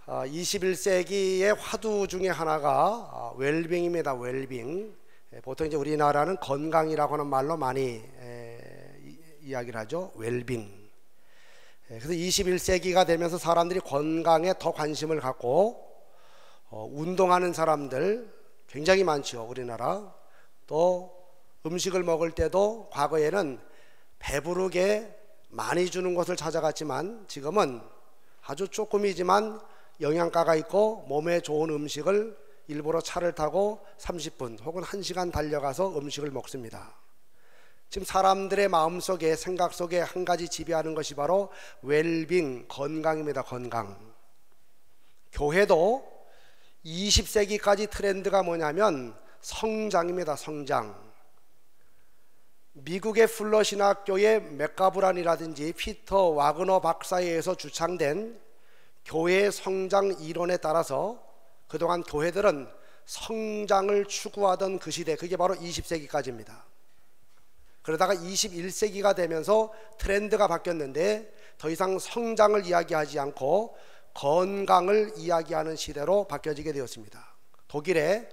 21세기의 화두 중에 하나가 웰빙입니다. 웰빙. 보통 이제 우리나라는 건강이라고 하는 말로 많이 이야기를 하죠. 웰빙. 그래서 21세기가 되면서 사람들이 건강에 더 관심을 갖고 운동하는 사람들 굉장히 많죠. 우리나라. 또 음식을 먹을 때도 과거에는 배부르게 많이 주는 것을 찾아갔지만 지금은 아주 조금이지만 영양가가 있고 몸에 좋은 음식을 일부러 차를 타고 30분 혹은 1시간 달려가서 음식을 먹습니다. 지금 사람들의 마음속에 생각 속에 한 가지 지배하는 것이 바로 웰빙, 건강입니다. 건강. 교회도 20세기까지 트렌드가 뭐냐면 성장입니다. 성장. 미국의 플러 신학교의 맥가브란이라든지 피터 와그너 박사에 의해서 주창된 교회의 성장 이론에 따라서 그동안 교회들은 성장을 추구하던 그 시대, 그게 바로 20세기까지입니다. 그러다가 21세기가 되면서 트렌드가 바뀌었는데 더 이상 성장을 이야기하지 않고 건강을 이야기하는 시대로 바뀌어지게 되었습니다. 독일의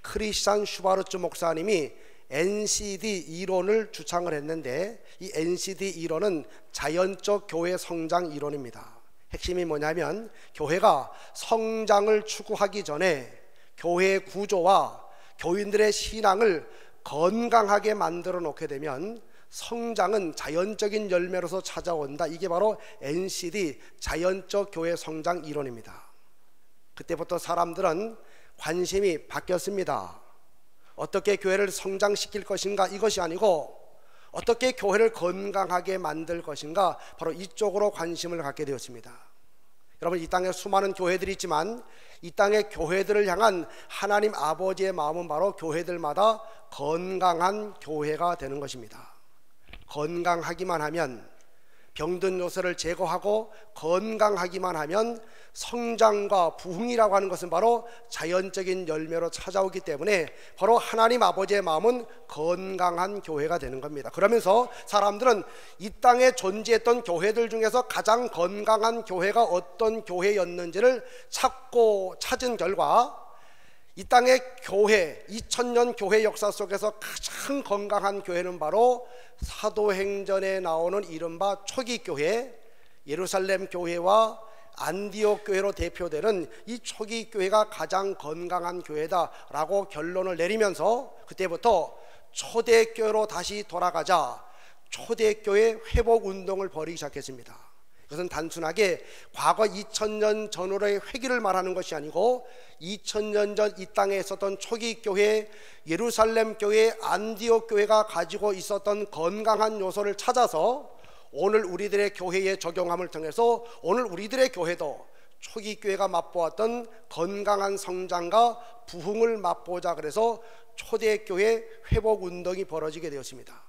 크리스찬 슈바르츠 목사님이 NCD 이론을 주창을 했는데 이 NCD 이론은 자연적 교회 성장 이론입니다. 핵심이 뭐냐면 교회가 성장을 추구하기 전에 교회의 구조와 교인들의 신앙을 건강하게 만들어 놓게 되면 성장은 자연적인 열매로서 찾아온다. 이게 바로 NCD 자연적 교회 성장 이론입니다. 그때부터 사람들은 관심이 바뀌었습니다. 어떻게 교회를 성장시킬 것인가 이것이 아니고 어떻게 교회를 건강하게 만들 것인가 바로 이쪽으로 관심을 갖게 되었습니다. 여러분, 이 땅에 수많은 교회들이 있지만 이 땅의 교회들을 향한 하나님 아버지의 마음은 바로 교회들마다 건강한 교회가 되는 것입니다. 건강하기만 하면, 병든 요소를 제거하고 건강하기만 하면 성장과 부흥이라고 하는 것은 바로 자연적인 열매로 찾아오기 때문에 바로 하나님 아버지의 마음은 건강한 교회가 되는 겁니다. 그러면서 사람들은 이 땅에 존재했던 교회들 중에서 가장 건강한 교회가 어떤 교회였는지를 찾은 결과 이 땅의 교회, 2000년 교회 역사 속에서 가장 건강한 교회는 바로 사도행전에 나오는 이른바 초기 교회, 예루살렘 교회와 안디옥 교회로 대표되는 이 초기 교회가 가장 건강한 교회다라고 결론을 내리면서 그때부터 초대교회로 다시 돌아가자 초대교회 회복 운동을 벌이기 시작했습니다. 그것은 단순하게 과거 2000년 전으로의 회귀를 말하는 것이 아니고 2000년 전 이 땅에 있었던 초기 교회, 예루살렘 교회, 안디옥 교회가 가지고 있었던 건강한 요소를 찾아서 오늘 우리들의 교회에 적용함을 통해서 오늘 우리들의 교회도 초기 교회가 맛보았던 건강한 성장과 부흥을 맛보자 그래서 초대교회 회복 운동이 벌어지게 되었습니다.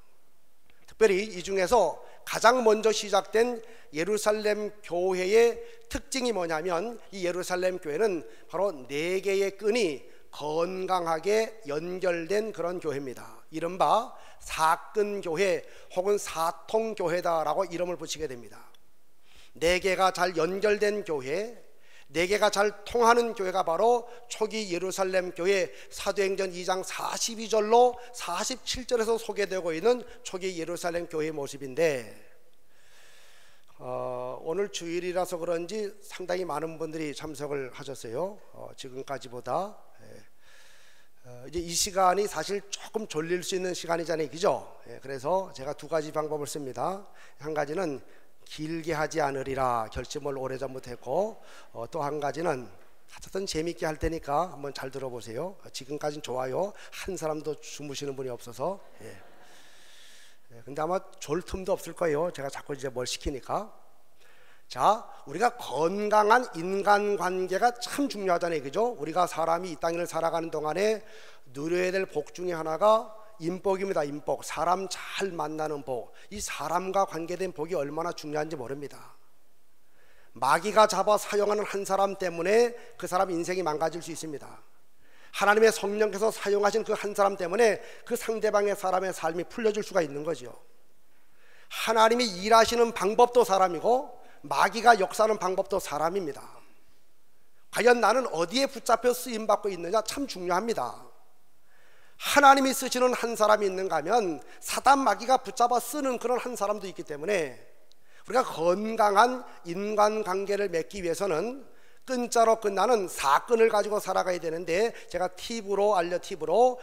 특별히 이 중에서 가장 먼저 시작된 예루살렘 교회의 특징이 뭐냐면 이 예루살렘 교회는 바로 4개의 끈이 건강하게 연결된 그런 교회입니다. 이른바 사끈교회 혹은 사통교회다라고 이름을 붙이게 됩니다. 4개가 잘 연결된 교회, 4개가 잘 통하는 교회가 바로 초기 예루살렘 교회, 사도행전 2장 42절로 47절에서 소개되고 있는 초기 예루살렘 교회의 모습인데 오늘 주일이라서 그런지 상당히 많은 분들이 참석을 하셨어요. 지금까지보다 이제 이 시간이 사실 조금 졸릴 수 있는 시간이잖아요, 그죠? 그래서 제가 2가지 방법을 씁니다. 한 가지는 길게 하지 않으리라 결심을 오래전부터 했고 또 한 가지는 하여튼 재밌게 할 테니까 한번 잘 들어보세요. 지금까지는 좋아요. 한 사람도 주무시는 분이 없어서. 근데 아마 졸 틈도 없을 거예요. 제가 자꾸 이제 뭘 시키니까. 자, 우리가 건강한 인간관계가 참 중요하잖아요, 그죠? 우리가 사람이 이 땅을 살아가는 동안에 누려야 될 복 중에 하나가 인복입니다. 인복, 사람 잘 만나는 복. 이 사람과 관계된 복이 얼마나 중요한지 모릅니다. 마귀가 잡아 사용하는 한 사람 때문에 그 사람 인생이 망가질 수 있습니다. 하나님의 성령께서 사용하신 그 한 사람 때문에 그 상대방의 사람의 삶이 풀려질 수가 있는 거죠. 하나님이 일하시는 방법도 사람이고 마귀가 역사하는 방법도 사람입니다. 과연 나는 어디에 붙잡혀 쓰임받고 있느냐 참 중요합니다. 하나님이 쓰시는 한 사람이 있는가 하면 사단 마귀가 붙잡아 쓰는 그런 한 사람도 있기 때문에 우리가 건강한 인간관계를 맺기 위해서는 끈자로 끝나는 사건을 가지고 살아가야 되는데, 제가 팁으로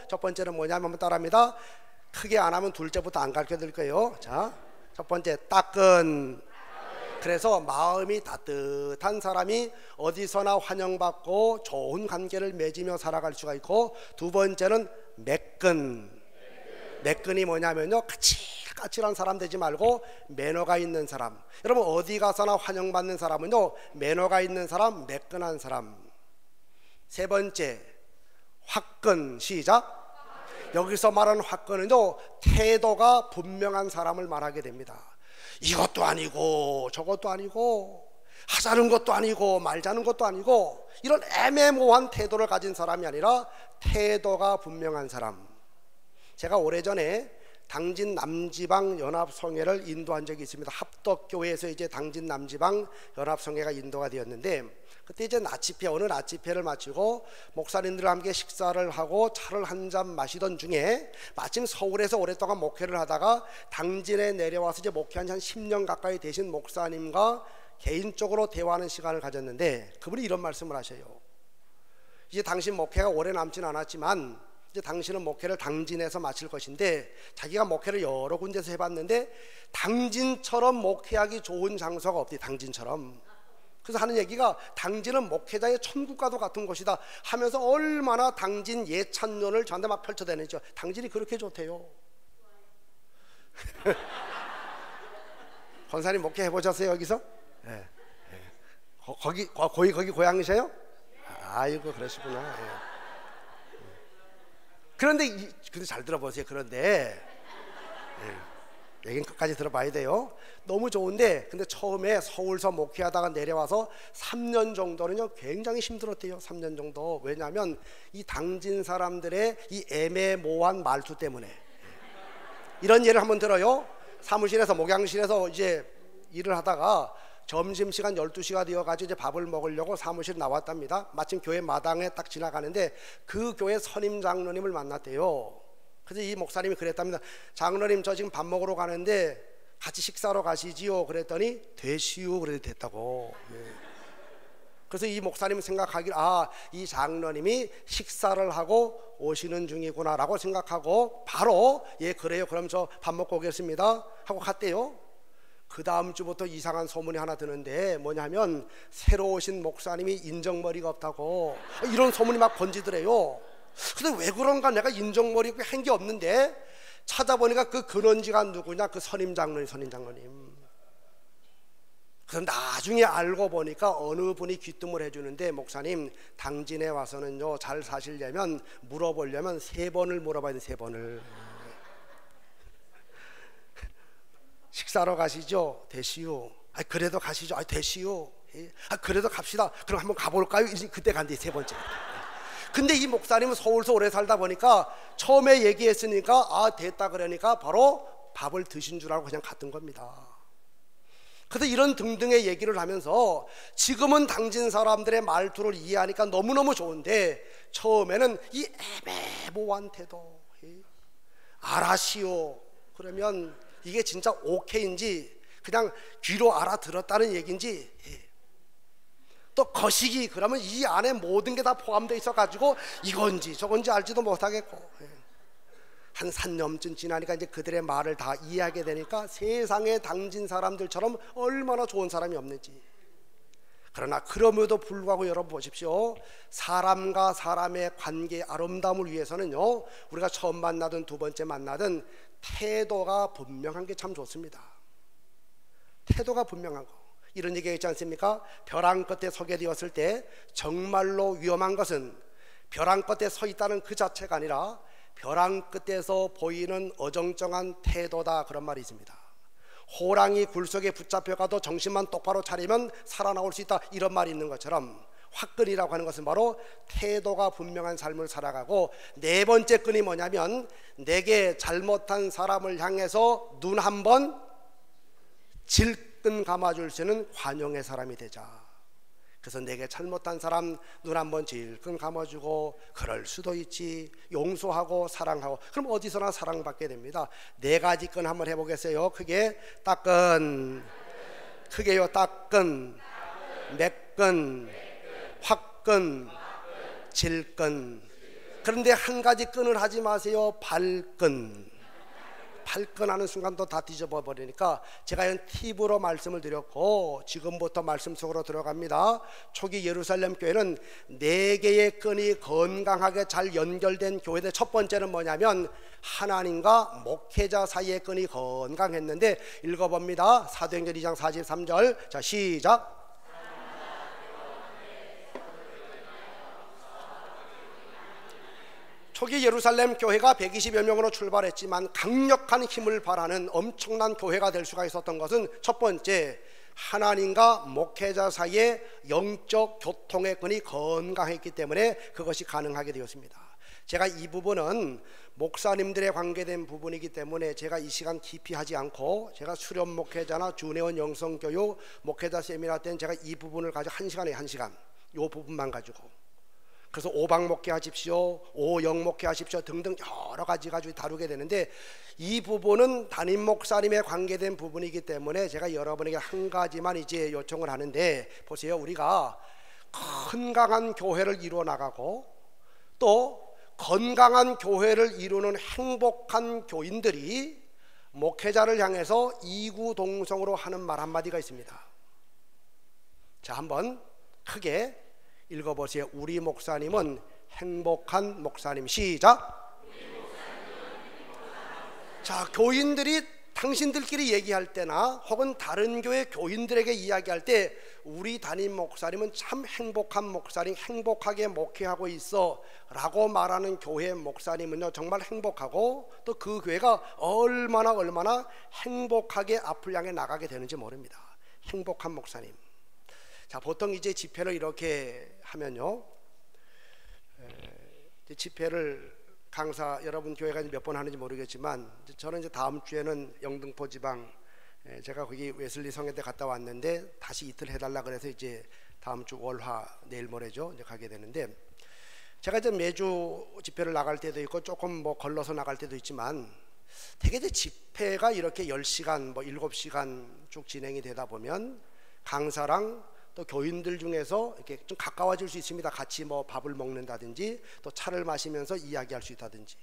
첫 번째는 뭐냐면 한번 따라합니다. 크게 안 하면 둘째부터 안 가르쳐 드릴 거예요. 자, 첫 번째, 따끈. 그래서 마음이 따뜻한 사람이 어디서나 환영받고 좋은 관계를 맺으며 살아갈 수가 있고, 두 번째는 매끈. 매끈이 뭐냐면요, 까칠한 사람 되지 말고 매너가 있는 사람. 여러분 어디 가서나 환영받는 사람은요, 매너가 있는 사람, 매끈한 사람. 세 번째, 화끈. 시작. 여기서 말하는 화끈은요, 태도가 분명한 사람을 말하게 됩니다. 이것도 아니고 저것도 아니고, 하자는 것도 아니고 말자는 것도 아니고, 이런 애매모호한 태도를 가진 사람이 아니라 태도가 분명한 사람. 제가 오래전에 당진 남지방 연합성회를 인도한 적이 있습니다. 합덕교회에서 이제 당진 남지방 연합성회가 인도가 되었는데, 그때 이제 어느 나치패를 마치고 목사님들과 함께 식사를 하고 차를 한 잔 마시던 중에 마침 서울에서 오랫동안 목회를 하다가 당진에 내려와서 이제 목회한 한 10년 가까이 되신 목사님과 개인적으로 대화하는 시간을 가졌는데, 그분이 이런 말씀을 하셔요. 이제 당신 목회가 오래 남진 않았지만 이제 당신은 목회를 당진에서 마칠 것인데, 자기가 목회를 여러 군데서 해봤는데 당진처럼 목회하기 좋은 장소가 없대. 당진처럼. 그래서 하는 얘기가 당진은 목회자의 천국과도 같은 곳이다 하면서 얼마나 당진 예찬론을 저한테 막 펼쳐대는죠. 당진이 그렇게 좋대요. 권사님 목회 해보셨어요 여기서? 네. 거기 고향이세요? 아이고 그러시구나. 네. 그런데 잘 들어보세요. 그런데 얘기는 끝까지 들어봐야 돼요. 너무 좋은데, 근데 처음에 서울서 목회하다가 내려와서 3년 정도는요 굉장히 힘들었대요. 3년 정도. 왜냐하면 이 당진 사람들의 이 애매모호한 말투 때문에. 이런 예를 한번 들어요. 사무실에서, 목양실에서 이제 일을 하다가 점심시간 12시가 되어가지고 이제 밥을 먹으려고 사무실 나왔답니다. 마침 교회 마당에 딱 지나가는데 그 교회 선임 장로님을 만났대요. 그래서 이 목사님이 그랬답니다. 장로님, 저 지금 밥 먹으러 가는데 같이 식사로 가시지요? 그랬더니 되시오. 그래도 됐다고. 그래서 이 목사님이 생각하기를, 이 장로님이 식사를 하고 오시는 중이구나 라고 생각하고 바로 그래요, 그럼 저 밥 먹고 오겠습니다 하고 갔대요. 그 다음 주부터 이상한 소문이 하나 드는데, 뭐냐면 새로 오신 목사님이 인정머리가 없다고, 이런 소문이 막 번지더래요. 근데 왜 그런가, 내가 인정머리 한 게 없는데 찾아보니까 그 근원지가 누구냐, 그 선임 장로님. 그래서 나중에 알고 보니까 어느 분이 귀뜸을 해주는데, 목사님 당진에 와서는요 잘 사시려면 물어보려면 3번을 물어봐야 돼. 3번을. 식사로 가시죠? 되시오. 그래도 가시죠? 되시오. 그래도 갑시다. 그럼 한번 가볼까요? 그때 간대. 3번째. 근데 이 목사님은 서울서 오래 살다 보니까 처음에 얘기했으니까 됐다 그러니까 바로 밥을 드신 줄 알고 그냥 갔던 겁니다. 그래서 이런 등등의 얘기를 하면서 지금은 당진 사람들의 말투를 이해하니까 너무너무 좋은데, 처음에는 이 애매모호한 태도, 알아시오 그러면 이게 진짜 오케이인지 그냥 귀로 알아들었다는 얘기인지, 또 거시기 그러면 이 안에 모든 게 다 포함되어 있어가지고 이건지 저건지 알지도 못하겠고, 한 3년쯤 지나니까 이제 그들의 말을 다 이해하게 되니까 세상에 당진 사람들처럼 얼마나 좋은 사람이 없는지. 그러나 그럼에도 불구하고 여러분 보십시오. 사람과 사람의 관계의 아름다움을 위해서는요, 우리가 처음 만나든 두 번째 만나든 태도가 분명한 게 참 좋습니다. 태도가 분명한 거. 이런 얘기가 있지 않습니까? 벼랑 끝에 서게 되었을 때 정말로 위험한 것은 벼랑 끝에 서 있다는 그 자체가 아니라 벼랑 끝에서 보이는 어정쩡한 태도다, 그런 말이 있습니다. 호랑이 굴속에 붙잡혀가도 정신만 똑바로 차리면 살아나올 수 있다, 이런 말이 있는 것처럼 화끈이라고 하는 것은 바로 태도가 분명한 삶을 살아가고, 네 번째 끈이 뭐냐면 내게 잘못한 사람을 향해서 눈 한 번 질끈 감아줄 수 있는 관용의 사람이 되자. 그래서 내게 잘못한 사람 눈 한번 질끈 감아주고 그럴 수도 있지, 용서하고 사랑하고, 그럼 어디서나 사랑받게 됩니다. 네 가지 끈 한번 해보겠어요. 크게 따끈, 크게요. 따끈, 매끈, 화끈, 질끈. 그런데 한 가지 끈을 하지 마세요. 발끈. 발끈하는 순간 또 다 뒤집어 버리니까 제가 이런 팁으로 말씀을 드렸고, 지금부터 말씀 속으로 들어갑니다. 초기 예루살렘 교회는 4개의 끈이 건강하게 잘 연결된 교회인데, 첫 번째는 뭐냐면 하나님과 목회자 사이의 끈이 건강했는데, 읽어봅니다. 사도행전 2장 43절. 자, 시작. 초기 예루살렘 교회가 120여 명으로 출발했지만 강력한 힘을 발하는 엄청난 교회가 될 수가 있었던 것은, 첫 번째, 하나님과 목회자 사이의 영적 교통의 끈이 건강했기 때문에 그것이 가능하게 되었습니다. 제가 이 부분은 목사님들에 관계된 부분이기 때문에 제가 이 시간 깊이 하지 않고, 제가 수련 목회자나 준회원 영성교육 목회자 세미나 때는 제가 이 부분을 가지고 1시간에 1시간 이 부분만 가지고, 그래서 오방 목회 하십시오, 오영 목회 하십시오 등등 여러 가지 가지고 다루게 되는데, 이 부분은 담임 목사님에 관계된 부분이기 때문에 제가 여러분에게 한 가지만 이제 요청을 하는데, 보세요. 우리가 건강한 교회를 이루어 나가고 또 건강한 교회를 이루는 행복한 교인들이 목회자를 향해서 이구동성으로 하는 말 한마디가 있습니다. 자, 한번 크게 읽어보세요. 우리 목사님은 행복한 목사님. 시작. 자, 교인들이 당신들끼리 얘기할 때나 혹은 다른 교회 교인들에게 이야기할 때, 우리 담임 목사님은 참 행복한 목사님, 행복하게 목회하고 있어 라고 말하는 교회 목사님은요, 정말 행복하고 또 그 교회가 얼마나 행복하게 앞을 향해 나가게 되는지 모릅니다. 행복한 목사님. 자, 보통 이제 집회를 이렇게 하면요, 집회를 강사, 여러분 교회가 몇 번 하는지 모르겠지만, 저는 이제 다음 주에는 영등포 지방, 제가 거기 웨슬리 성회대 갔다 왔는데 다시 이틀 해달라 그래서 이제 다음 주 월화, 내일 모레죠, 이제 가게 되는데, 제가 이제 매주 집회를 나갈 때도 있고 조금 뭐 걸러서 나갈 때도 있지만, 되게 이제 집회가 이렇게 10시간, 뭐 7시간 쭉 진행이 되다 보면 강사랑 또 교인들 중에서 이렇게 좀 가까워질 수 있습니다. 같이 뭐 밥을 먹는다든지 또 차를 마시면서 이야기할 수 있다든지.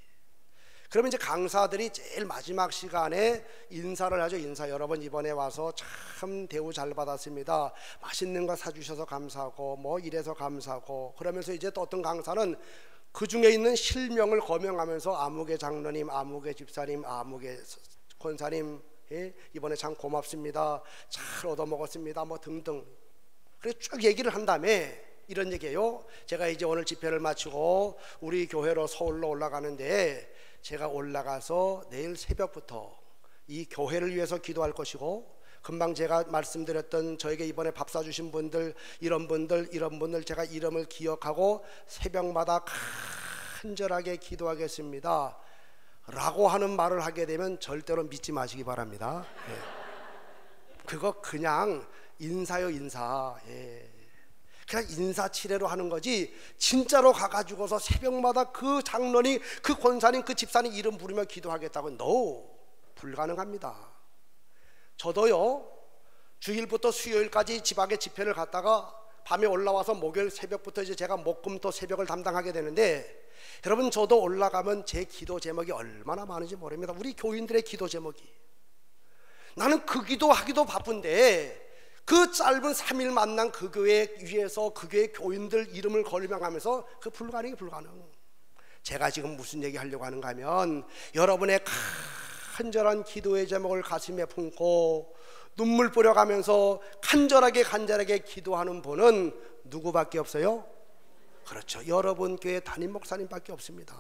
그러면 이제 강사들이 제일 마지막 시간에 인사를 하죠. 인사. 여러분 이번에 와서 참 대우 잘 받았습니다. 맛있는 거 사주셔서 감사하고 뭐 이래서 감사하고, 그러면서 이제 또 어떤 강사는 그 중에 있는 실명을 거명하면서 아무개 장로님, 아무개 집사님, 아무개 권사님, 이번에 참 고맙습니다. 잘 얻어먹었습니다. 뭐 등등. 그래서 쭉 얘기를 한 다음에 이런 얘기예요. 제가 이제 오늘 집회를 마치고 우리 교회로 서울로 올라가는데, 제가 올라가서 내일 새벽부터 이 교회를 위해서 기도할 것이고, 금방 제가 말씀드렸던 저에게 이번에 밥 사주신 분들, 이런 분들 제가 이름을 기억하고 새벽마다 간절하게 기도하겠습니다 라고 하는 말을 하게 되면 절대로 믿지 마시기 바랍니다. 그거 그냥 인사요, 인사. 그냥 인사치레로 하는 거지, 진짜로 가가지고서 새벽마다 그 장로님, 그 권사님, 그 집사님 이름 부르며 기도하겠다고, no, 불가능합니다. 저도요, 주일부터 수요일까지 지방에 집회를 갔다가 밤에 올라와서 목요일 새벽부터 이제 제가 목금토 새벽을 담당하게 되는데, 여러분 저도 올라가면 제 기도 제목이 얼마나 많은지 모릅니다. 우리 교인들의 기도 제목이. 나는 그 기도하기도 바쁜데 그 짧은 3일 만난 그 교회 위에서 그 교회 교인들 이름을 걸명하면서 그 불가능. 제가 지금 무슨 얘기 하려고 하는가 하면, 여러분의 간절한 기도의 제목을 가슴에 품고 눈물 뿌려가면서 간절하게 기도하는 분은 누구밖에 없어요? 그렇죠, 여러분 교회 담임 목사님밖에 없습니다.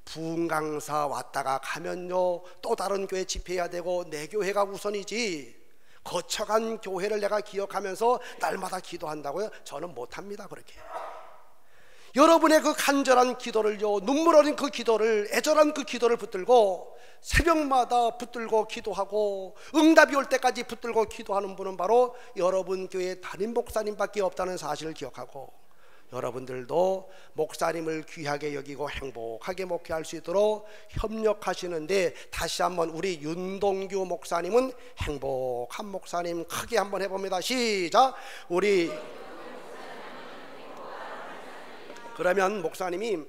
부흥강사 왔다가 가면요, 또 다른 교회 집회해야 되고 내 교회가 우선이지, 거쳐간 교회를 내가 기억하면서 날마다 기도한다고요? 저는 못합니다. 그렇게 여러분의 그 간절한 기도를요, 눈물 어린 그 기도를, 애절한 그 기도를 붙들고 새벽마다 붙들고 기도하고 응답이 올 때까지 붙들고 기도하는 분은 바로 여러분 교회 담임 목사님밖에 없다는 사실을 기억하고, 여러분들도 목사님을 귀하게 여기고 행복하게 목회할 수 있도록 협력하시는데, 다시 한번 우리 윤동규 목사님은 행복한 목사님 크게 한번 해봅니다. 시작. 우리 그러면 목사님이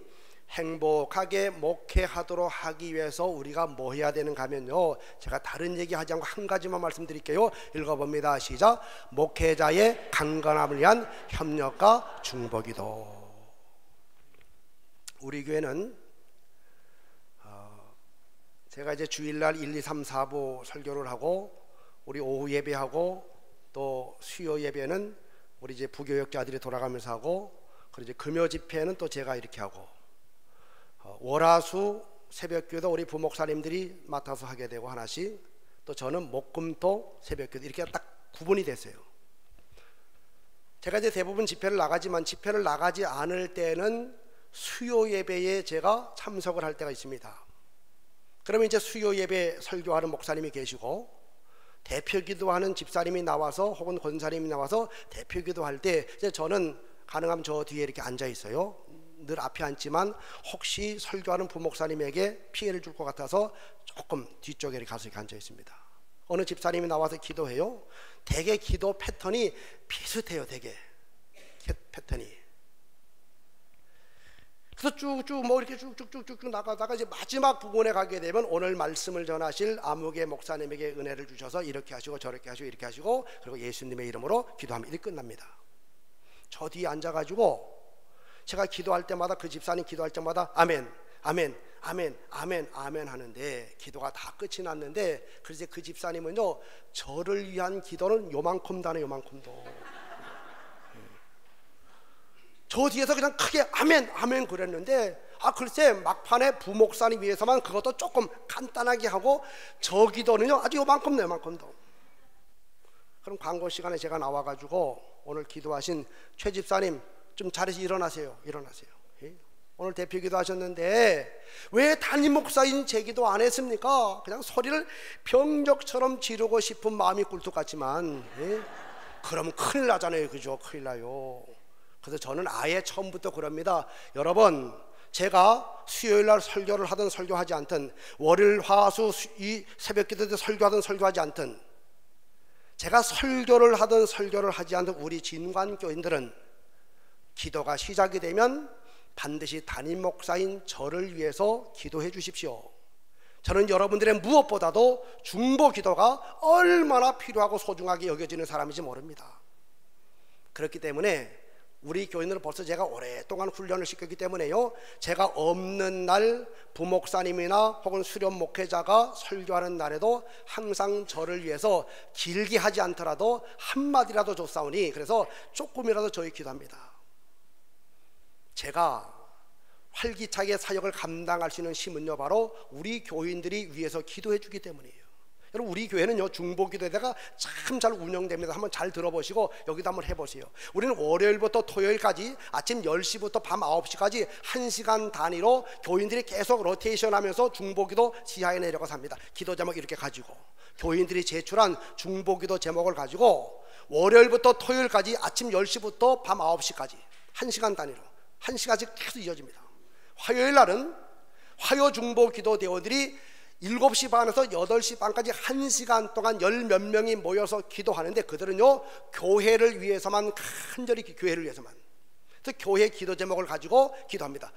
행복하게 목회하도록 하기 위해서 우리가 뭐 해야 되는가 하면요, 제가 다른 얘기하지 않고 한 가지만 말씀드릴게요. 읽어봅니다. 시작. 목회자의 강건함을 위한 협력과 중보기도. 우리 교회는 제가 이제 주일날 1, 2, 3, 4부 설교를 하고, 우리 오후 예배하고, 또 수요 예배는 우리 이제 부교역자들이 돌아가면서 하고, 그리고 이제 금요 집회는 또 제가 이렇게 하고, 월화수 새벽기도 우리 부목사님들이 맡아서 하게 되고 하나씩, 또 저는 목금토 새벽기도 이렇게 딱 구분이 됐어요. 제가 이제 대부분 집회를 나가지만, 집회를 나가지 않을 때는 수요 예배에 제가 참석을 할 때가 있습니다. 그러면 이제 수요 예배 설교하는 목사님이 계시고, 대표 기도하는 집사님이 나와서 혹은 권사님이 나와서 대표 기도할 때 이제 저는 가능하면 저 뒤에 이렇게 앉아 있어요. 늘 앞에 앉지만 혹시 설교하는 부목사님에게 피해를 줄 것 같아서 조금 뒤쪽에 가서 이렇게 앉아 있습니다. 어느 집사님이 나와서 기도해요. 대개 기도 패턴이 비슷해요. 대개 패턴이. 그래서 쭉쭉 뭐 이렇게 쭉쭉쭉쭉 나가다가 이제 마지막 부분에 가게 되면 오늘 말씀을 전하실 아무개 목사님에게 은혜를 주셔서 이렇게 하시고 저렇게 하시고 이렇게 하시고, 그리고 예수님의 이름으로 기도하면 이렇게 끝납니다. 저 뒤에 앉아가지고 제가 기도할 때마다, 그 집사님 기도할 때마다 아멘, 아멘, 아멘, 아멘, 아멘 하는데 기도가 다 끝이 났는데, 그래서 그 집사님은요, 저를 위한 기도는 요만큼도 안 해요. 요만큼도. 저 뒤에서 그냥 크게 아멘, 아멘 그랬는데, 글쎄 막판에 부목사님 위해서만 그것도 조금 간단하게 하고, 저 기도는요 아주 요만큼, 요만큼도. 그럼 광고 시간에 제가 나와가지고 오늘 기도하신 최 집사님 좀 자리에서 일어나세요. 일어나세요. 오늘 대표 기도하셨는데 왜 담임 목사인 제 기도 안 했습니까? 그냥 소리를 병적처럼 지르고 싶은 마음이 꿀뚝 같지만, 그러면 큰일 나잖아요. 그죠? 큰일 나요. 그래서 저는 아예 처음부터 그럽니다. 여러분, 제가 수요일날 설교를 하든 설교하지 않든, 월요일 화수 이 새벽기도 때 설교하든 설교하지 않든, 제가 설교를 하든 설교를 하지 않든 우리 진관교인들은 기도가 시작이 되면 반드시 담임 목사인 저를 위해서 기도해 주십시오. 저는 여러분들의 무엇보다도 중보 기도가 얼마나 필요하고 소중하게 여겨지는 사람인지 모릅니다. 그렇기 때문에 우리 교인들은 벌써 제가 오랫동안 훈련을 시켰기 때문에요, 제가 없는 날 부목사님이나 혹은 수련 목회자가 설교하는 날에도 항상 저를 위해서 길게 하지 않더라도 한마디라도 줬사오니, 그래서 조금이라도 저희 기도합니다. 제가 활기차게 사역을 감당할 수 있는 힘은요, 바로 우리 교인들이 위해서 기도해 주기 때문이에요. 여러분, 우리 교회는요 중보기도에다가 참 잘 운영됩니다. 한번 잘 들어보시고 여기도 한번 해보세요. 우리는 월요일부터 토요일까지 아침 10시부터 밤 9시까지 1시간 단위로 교인들이 계속 로테이션하면서 중보기도 지하에 내려가서 합니다. 기도 제목 이렇게 가지고 교인들이 제출한 중보기도 제목을 가지고 월요일부터 토요일까지 아침 10시부터 밤 9시까지 1시간 단위로 1시간씩 계속 이어집니다. 화요일 날은 화요 중보기도 대원들이 7시 반에서 8시 반까지 1시간 동안 10몇 명이 모여서 기도하는데, 그들은요 교회를 위해서만, 간절히 교회를 위해서만, 그래서 교회 기도 제목을 가지고 기도합니다.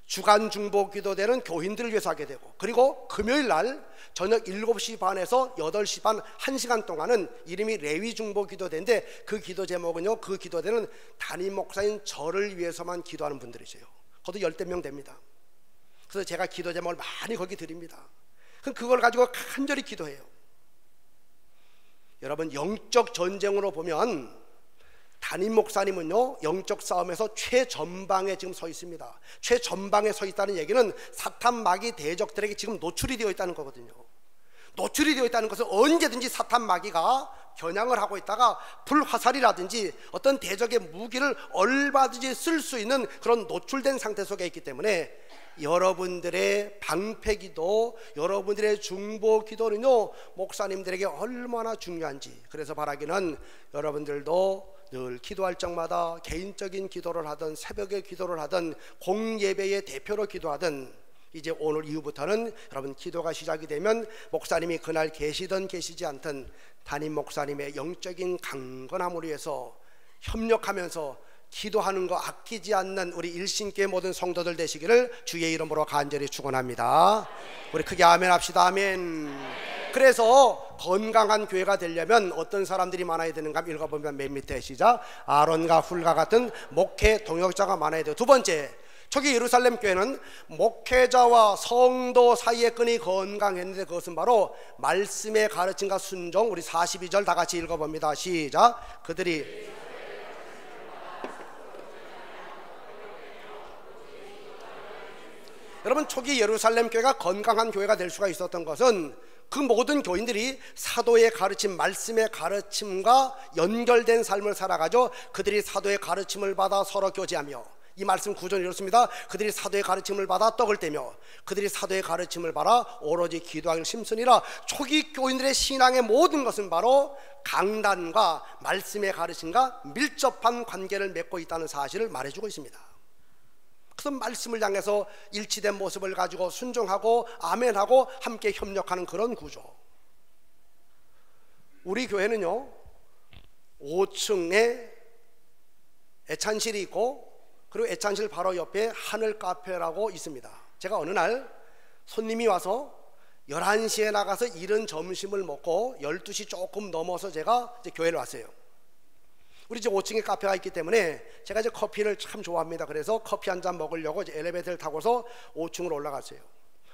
주간 중보 기도대는 교인들을 위해서 하게 되고, 그리고 금요일 날 저녁 7시 반에서 8시 반 1시간 동안은 이름이 레위 중보 기도대인데, 그 기도 제목은요, 그 기도대는 담임 목사인 저를 위해서만 기도하는 분들이세요. 그것도 10대 명 됩니다. 그래서 제가 기도 제목을 많이 거기 드립니다. 그럼 그걸 가지고 간절히 기도해요. 여러분, 영적 전쟁으로 보면 담임 목사님은요 영적 싸움에서 최전방에 지금 서 있습니다. 최전방에 서 있다는 얘기는 사탄 마귀 대적들에게 지금 노출이 되어 있다는 거거든요. 노출이 되어 있다는 것은 언제든지 사탄 마귀가 겨냥을 하고 있다가 불화살이라든지 어떤 대적의 무기를 얼마든지 쓸 수 있는 그런 노출된 상태 속에 있기 때문에 여러분들의 방패기도, 여러분들의 중보기도는요 목사님들에게 얼마나 중요한지, 그래서 바라기는 여러분들도 늘 기도할 적마다 개인적인 기도를 하든 새벽에 기도를 하든 공예배의 대표로 기도하든 이제 오늘 이후부터는 여러분 기도가 시작이 되면 목사님이 그날 계시든 계시지 않든 담임 목사님의 영적인 강건함을 위해서 협력하면서 기도하는 거 아끼지 않는 우리 일신교회 모든 성도들 되시기를 주의 이름으로 간절히 축원합니다. 우리 크게 아멘 합시다. 아멘. 그래서 건강한 교회가 되려면 어떤 사람들이 많아야 되는가 읽어보면 맨 밑에 시작, 아론과 훌과 같은 목회 동역자가 많아야 돼요. 두 번째, 저기 예루살렘 교회는 목회자와 성도 사이의 끈이 건강했는데 그것은 바로 말씀의 가르침과 순종. 우리 42절 다 같이 읽어봅니다. 시작. 그들이 여러분, 초기 예루살렘 교회가 건강한 교회가 될 수가 있었던 것은 그 모든 교인들이 사도의 가르침, 말씀의 가르침과 연결된 삶을 살아가죠. 그들이 사도의 가르침을 받아 서로 교제하며, 이 말씀 구절이 이렇습니다. 그들이 사도의 가르침을 받아 떡을 떼며 그들이 사도의 가르침을 받아 오로지 기도하기를 심쓰니라. 초기 교인들의 신앙의 모든 것은 바로 강단과 말씀의 가르침과 밀접한 관계를 맺고 있다는 사실을 말해주고 있습니다. 그래서 말씀을 향해서 일치된 모습을 가지고 순종하고 아멘하고 함께 협력하는 그런 구조. 우리 교회는요 5층에 애찬실이 있고, 그리고 애찬실 바로 옆에 하늘 카페라고 있습니다. 제가 어느 날 손님이 와서 11시에 나가서 이른 점심을 먹고 12시 조금 넘어서 제가 이제 교회를 왔어요. 우리 이제 5층에 카페가 있기 때문에 제가 이제 커피를 참 좋아합니다. 그래서 커피 한 잔 먹으려고 이제 엘리베이터를 타고서 5층으로 올라갔어요.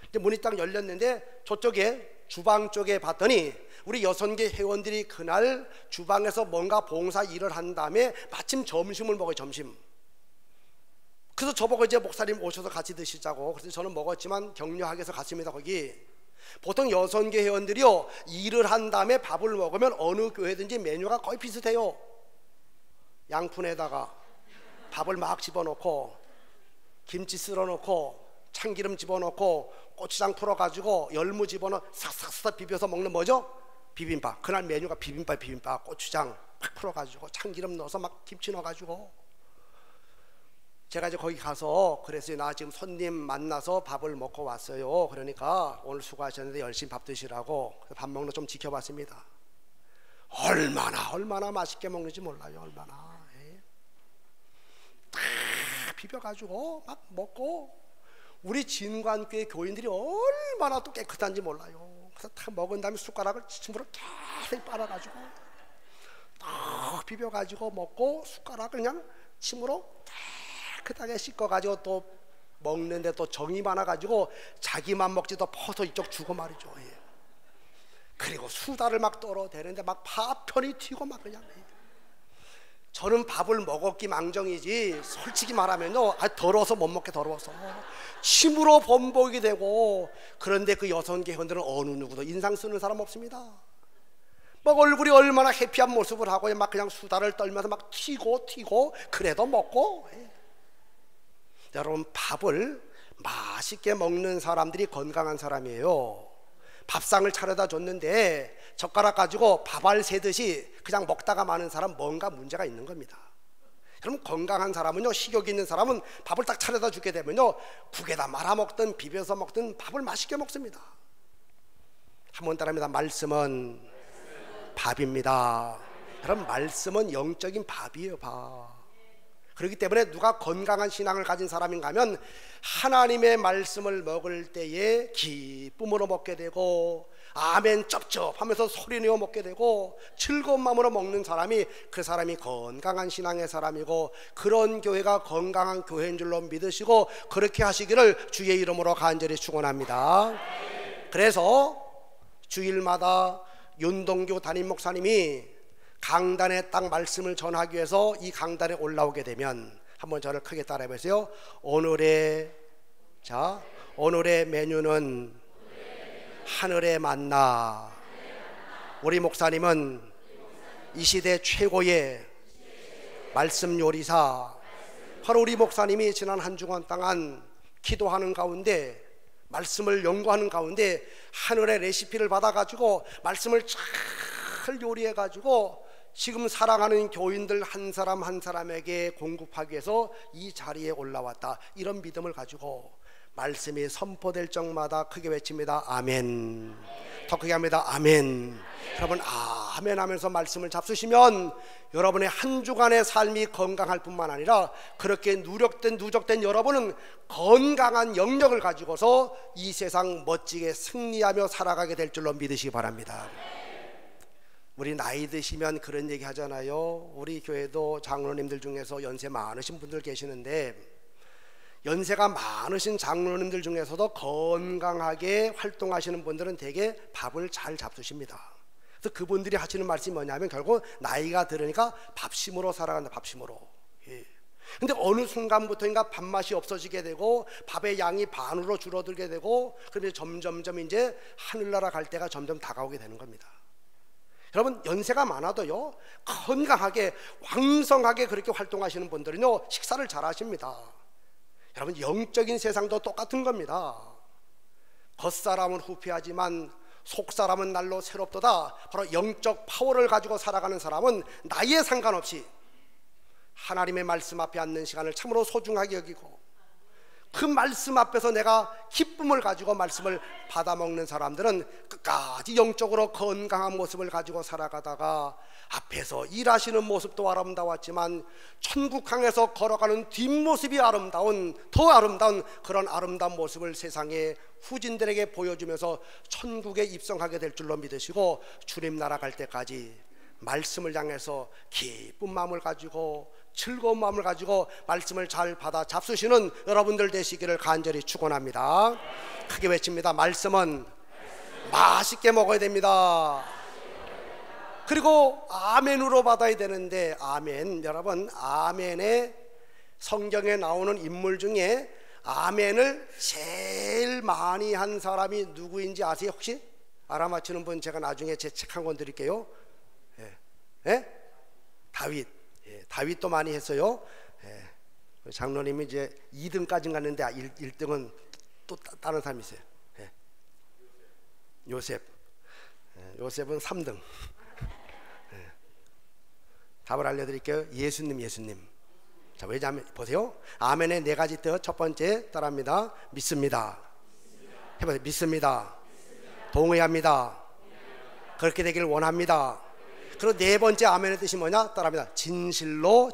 이제 문이 딱 열렸는데 저쪽에 주방 쪽에 봤더니 우리 여선계 회원들이 그날 주방에서 뭔가 봉사 일을 한 다음에 마침 점심을 먹어요. 점심. 그래서 저보고 이제 목사님 오셔서 같이 드시자고. 그래서 저는 먹었지만 격려하기 위해서 갔습니다. 거기 보통 여선계 회원들이요 일을 한 다음에 밥을 먹으면 어느 교회든지 메뉴가 거의 비슷해요. 양푼에다가 밥을 막 집어넣고 김치 썰어놓고 참기름 집어넣고 고추장 풀어가지고 열무 집어넣어 싹싹싹 비벼서 먹는 뭐죠? 비빔밥. 그날 메뉴가 비빔밥, 고추장 팍 풀어가지고 참기름 넣어서 막 김치 넣어가지고. 제가 이제 거기 가서 그랬어요. 나 지금 손님 만나서 밥을 먹고 왔어요. 그러니까 오늘 수고하셨는데 열심히 밥 드시라고. 밥 먹는 거 좀 지켜봤습니다. 얼마나 맛있게 먹는지 몰라요. 얼마나 다 비벼가지고 막 먹고, 우리 진관교회 교인들이 얼마나 또 깨끗한지 몰라요. 그래서 다 먹은 다음에 숟가락을 침으로 계속 빨아가지고 딱 비벼가지고 먹고, 숟가락을 그냥 침으로 깨끗하게 씻어가지고 또 먹는데 또 정이 많아가지고 자기만 먹지 또 퍼서 이쪽 주고 말이죠. 그리고 수다를 막 떨어대는데 막 파편이 튀고 막 그냥. 저는 밥을 먹었기 망정이지 솔직히 말하면요 더러워서 못 먹게, 더러워서 침으로 범벅이 되고. 그런데 그 여성계원들은 어느 누구도 인상 쓰는 사람 없습니다. 막 얼굴이 얼마나 해피한 모습을 하고 막 그냥 수다를 떨면서 막 튀고 그래도 먹고. 여러분, 밥을 맛있게 먹는 사람들이 건강한 사람이에요. 밥상을 차려다 줬는데 젓가락 가지고 밥알 세듯이 그냥 먹다가 마는 사람, 뭔가 문제가 있는 겁니다. 여러분, 건강한 사람은요, 식욕이 있는 사람은 밥을 딱 차려다 주게 되면요 국에다 말아 먹든 비벼서 먹든 밥을 맛있게 먹습니다. 한번 따라합니다. 말씀은 밥입니다. 여러분, 말씀은 영적인 밥이에요. 밥. 그렇기 때문에 누가 건강한 신앙을 가진 사람인가 하면 하나님의 말씀을 먹을 때에 기쁨으로 먹게 되고 아멘 쩝쩝 하면서 소리내어 먹게 되고 즐거운 마음으로 먹는 사람이, 그 사람이 건강한 신앙의 사람이고, 그런 교회가 건강한 교회인 줄로 믿으시고 그렇게 하시기를 주의 이름으로 간절히 축원합니다. 그래서 주일마다 윤동규 담임 목사님이 강단에 딱 말씀을 전하기 위해서 이 강단에 올라오게 되면 한번 저를 크게 따라해 보세요. 오늘의 메뉴는 하늘의 만나. 우리 목사님은 이 시대 최고의 말씀 요리사, 바로 우리 목사님이 지난 한 주간 동안 기도하는 가운데, 말씀을 연구하는 가운데 하늘의 레시피를 받아가지고 말씀을 잘 요리해가지고 지금 사랑하는 교인들 한 사람 한 사람에게 공급하기 위해서 이 자리에 올라왔다. 이런 믿음을 가지고 말씀이 선포될 적마다 크게 외칩니다. 아멘. 더 크게 합니다. 아멘. 여러분 아멘 하면서 말씀을 잡수시면 여러분의 한 주간의 삶이 건강할 뿐만 아니라 그렇게 누적된 여러분은 건강한 영역을 가지고서 이 세상 멋지게 승리하며 살아가게 될 줄로 믿으시기 바랍니다. 우리 나이 드시면 그런 얘기 하잖아요. 우리 교회도 장로님들 중에서 연세 많으신 분들 계시는데, 연세가 많으신 장로님들 중에서도 건강하게 활동하시는 분들은 되게 밥을 잘 잡수십니다. 그래서 그분들이 하시는 말씀이 뭐냐면 결국 나이가 들으니까 밥심으로 살아간다. 밥심으로. 근데 어느 순간부터인가 밥맛이 없어지게 되고 밥의 양이 반으로 줄어들게 되고, 그러면 점점점 이제 하늘나라 갈 때가 점점 다가오게 되는 겁니다. 여러분 연세가 많아도요, 건강하게 왕성하게 그렇게 활동하시는 분들은요 식사를 잘 하십니다. 여러분 영적인 세상도 똑같은 겁니다. 겉사람은 후피하지만 속사람은 날로 새롭도다. 바로 영적 파워를 가지고 살아가는 사람은 나이에 상관없이 하나님의 말씀 앞에 앉는 시간을 참으로 소중하게 여기고, 그 말씀 앞에서 내가 기쁨을 가지고 말씀을 받아먹는 사람들은 끝까지 영적으로 건강한 모습을 가지고 살아가다가 앞에서 일하시는 모습도 아름다웠지만 천국 향해서 걸어가는 뒷모습이 더 아름다운 그런 아름다운 모습을 세상의 후진들에게 보여주면서 천국에 입성하게 될 줄로 믿으시고, 주님 나라 갈 때까지 말씀을 향해서 기쁜 마음을 가지고 즐거운 마음을 가지고 말씀을 잘 받아 잡수시는 여러분들 되시기를 간절히 축원합니다. 크게 외칩니다. 말씀은 맛있게 먹어야 됩니다. 그리고 아멘으로 받아야 되는데, 아멘, 여러분 아멘에 성경에 나오는 인물 중에 아멘을 제일 많이 한 사람이 누구인지 아세요? 혹시 알아맞히는 분 제가 나중에 제 책 한 권 드릴게요. 다윗. 다윗도 많이 했어요. 장로님이 이제 2등까지 갔는데 1등은 또 다른 사람이 있어요. 요셉은 3등. 답을 알려드릴게요. 예수님. 자, 왜냐하면 보세요. 아멘의 4가지 뜻. 첫 번째 따라합니다. 믿습니다. 해보세요. 믿습니다. 동의합니다. 그렇게 되기를 원합니다. 그리고 4번째 아멘의 뜻이 뭐냐? 따라합니다. 진실로.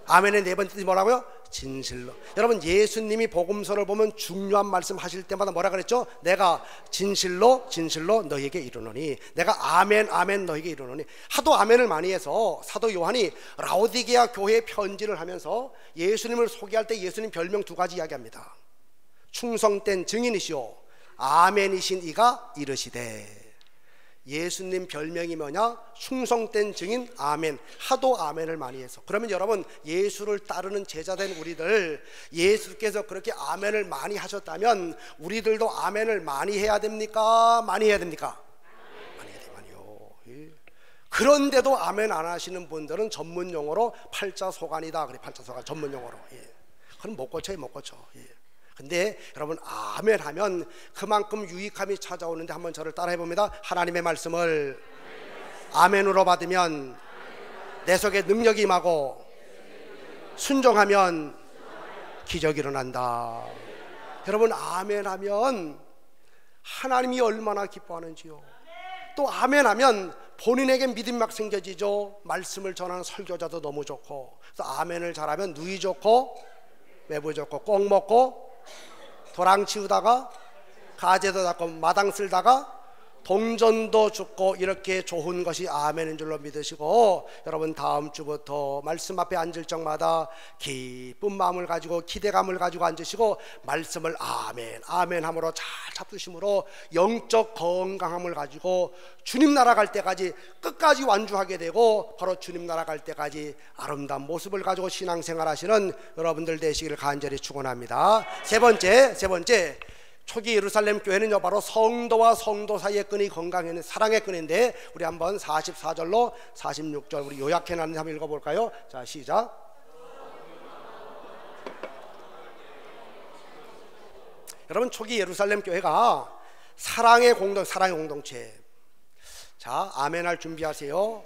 아멘의 4번째 뜻이 뭐라고요? 진실로. 여러분 예수님이 복음서를 보면 중요한 말씀 하실 때마다 뭐라 그랬죠? 내가 진실로 너희에게 이르노니, 내가 아멘 너희에게 이르노니. 하도 아멘을 많이 해서 사도 요한이 라오디게아 교회에 편지를 하면서 예수님을 소개할 때 예수님 별명 2가지 이야기합니다. 충성된 증인이시오 아멘이신 이가 이르시되. 예수님 별명이 뭐냐? 충성된 증인 아멘. 하도 아멘을 많이 해서. 그러면 여러분 예수를 따르는 제자된 우리들, 예수께서 그렇게 아멘을 많이 하셨다면 우리들도 아멘을 많이 해야 됩니까? 많이 해야 됩니까? 많이 해야 되만요. 그런데도 아멘 안 하시는 분들은 전문 용어로 팔자소간이다. 그래, 팔자소간 전문 용어로. 그럼 못 고쳐요, 못 고쳐. 근데 여러분 아멘 하면 그만큼 유익함이 찾아오는데, 한번 저를 따라해 봅니다. 하나님의 말씀을 아멘으로 받으면 내 속에 능력이 임하고 순종하면 기적이 일어난다. 여러분 아멘 하면 하나님이 얼마나 기뻐하는지요. 또 아멘 하면 본인에게 믿음이 막 생겨지죠. 말씀을 전하는 설교자도 너무 좋고. 그래서 아멘을 잘하면 누이 좋고 매부 좋고 꼭 먹고 도랑 치우다가 가재도 잡고 마당 쓸다가 동전도 죽고, 이렇게 좋은 것이 아멘인 줄로 믿으시고, 여러분 다음 주부터 말씀 앞에 앉을 적마다 기쁜 마음을 가지고 기대감을 가지고 앉으시고 말씀을 아멘 함으로 잘 잡수심으로 영적 건강함을 가지고 주님 나라 갈 때까지 끝까지 완주하게 되고, 바로 주님 나라 갈 때까지 아름다운 모습을 가지고 신앙생활 하시는 여러분들 되시기를 간절히 축원합니다. 세 번째 초기 예루살렘 교회는요 바로 성도와 성도 사이의 끈이 건강한 사랑의 끈인데, 우리 한번 44절로 46절 우리 요약해놨는데 한번 읽어볼까요? 자, 시작. 여러분, 초기 예루살렘 교회가 사랑의 공동체. 자, 아멘할 준비하세요.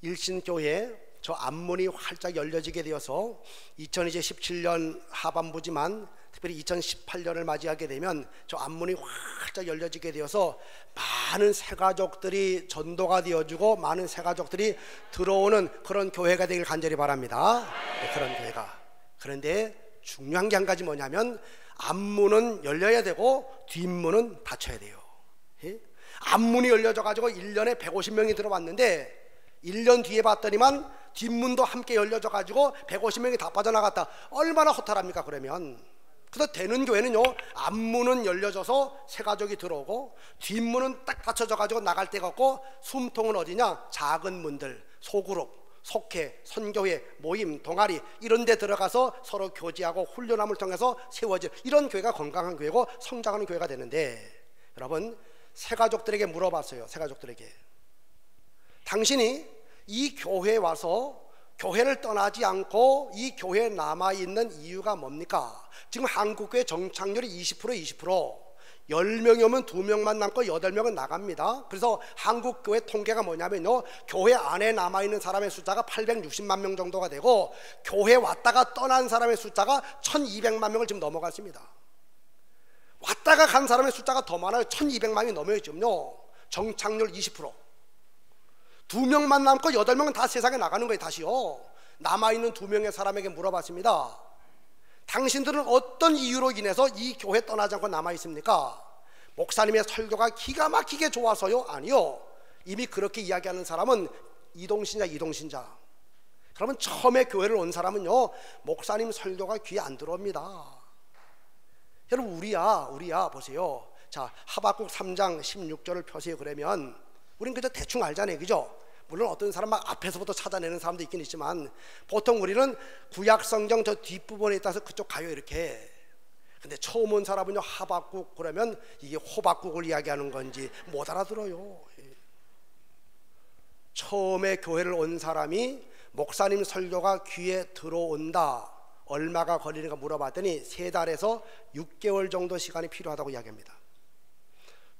일신교회 저 앞문이 활짝 열려지게 되어서 2017년 하반부지만 특별히 2018년을 맞이하게 되면 저 앞문이 활짝 열려지게 되어서 많은 새가족들이 전도가 되어주고 많은 새가족들이 들어오는 그런 교회가 되길 간절히 바랍니다. 네, 그런 교회가. 그런데 중요한 게 한 가지 뭐냐면 앞문은 열려야 되고 뒷문은 닫혀야 돼요. 예? 앞문이 열려져 가지고 1년에 150명이 들어왔는데 1년 뒤에 봤더니만 뒷문도 함께 열려져 가지고 150명이 다 빠져나갔다. 얼마나 허탈합니까? 그러면 그래서 되는 교회는요 앞문은 열려져서 새가족이 들어오고 뒷문은 딱 닫혀져 가지고 나갈 데가 없고, 숨통은 어디냐? 작은 문들, 소그룹, 속회, 선교회, 모임, 동아리 이런 데 들어가서 서로 교제하고 훈련함을 통해서 세워질 이런 교회가 건강한 교회고 성장하는 교회가 되는데, 여러분 새가족들에게 물어봤어요. 새가족들에게, 당신이 이 교회에 와서 교회를 떠나지 않고 이 교회에 남아있는 이유가 뭡니까? 지금 한국교회 정착률이 20%, 10명이 오면 2명만 남고 8명은 나갑니다. 그래서 한국교회 통계가 뭐냐면요, 교회 안에 남아있는 사람의 숫자가 860만 명 정도가 되고 교회 왔다가 떠난 사람의 숫자가 1200만 명을 지금 넘어갔습니다. 왔다가 간 사람의 숫자가 더 많아요. 1200만이 넘어요 지금요. 정착률 20%. 2명만 남고 8명은 다 세상에 나가는 거예요. 다시요. 남아있는 2명의 사람에게 물어봤습니다. 당신들은 어떤 이유로 인해서 이 교회 떠나지 않고 남아있습니까? 목사님의 설교가 기가 막히게 좋아서요? 아니요. 이미 그렇게 이야기하는 사람은 이동신자. 그러면 처음에 교회를 온 사람은요 목사님 설교가 귀에 안 들어옵니다. 여러분 우리야 보세요. 자, 하박국 3장 16절을 펴세요. 그러면 우린 그저 대충 알잖아요, 그죠? 물론 어떤 사람 막 앞에서부터 찾아내는 사람도 있긴 있지만 보통 우리는 구약성경 저 뒷부분에 있다서 그쪽 가요 이렇게. 근데 처음 온 사람은요 하박국 그러면 이게 호박국을 이야기하는 건지 못 알아들어요. 처음에 교회를 온 사람이 목사님 설교가 귀에 들어온다, 얼마가 걸리는가 물어봤더니 3달에서 6개월 정도 시간이 필요하다고 이야기합니다.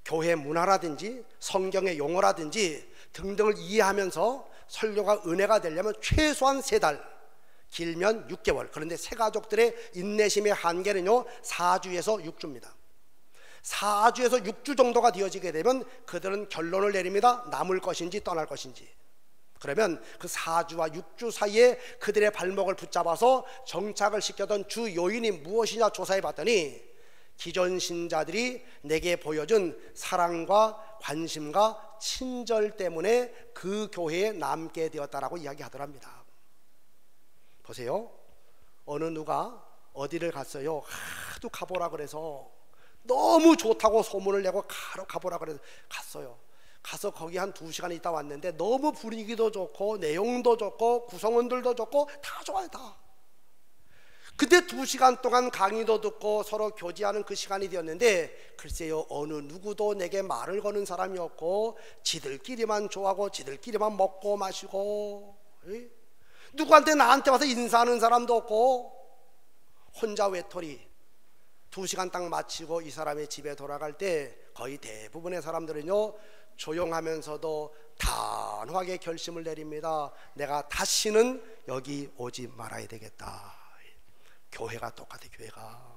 교회 문화라든지 성경의 용어라든지 등등을 이해하면서 설교가 은혜가 되려면 최소한 3달, 길면 6개월. 그런데 새가족들의 인내심의 한계는요 4주에서 6주입니다 4주에서 6주 정도가 되어지게 되면 그들은 결론을 내립니다. 남을 것인지 떠날 것인지. 그러면 그 4주와 6주 사이에 그들의 발목을 붙잡아서 정착을 시켰던 주 요인이 무엇이냐 조사해 봤더니 기존 신자들이 내게 보여준 사랑과 관심과 친절 때문에 그 교회에 남게 되었다라고 이야기하더랍니다. 보세요. 어느 누가 어디를 갔어요. 하도 가보라 그래서 너무 좋다고 소문을 내고 가보라 그래서 갔어요. 가서 거기 한 2시간 있다 왔는데 너무 분위기도 좋고 내용도 좋고 구성원들도 좋고 다 좋아요, 다. 그때 2시간 동안 강의도 듣고 서로 교제하는 그 시간이 되었는데 글쎄요 어느 누구도 내게 말을 거는 사람이 없고 지들끼리만 좋아하고 지들끼리만 먹고 마시고, 누구한테 나한테 와서 인사하는 사람도 없고 혼자 외톨이. 2시간 딱 마치고 이 사람의 집에 돌아갈 때 거의 대부분의 사람들은요 조용하면서도 단호하게 결심을 내립니다. 내가 다시는 여기 오지 말아야 되겠다. 교회가 똑같아. 교회가.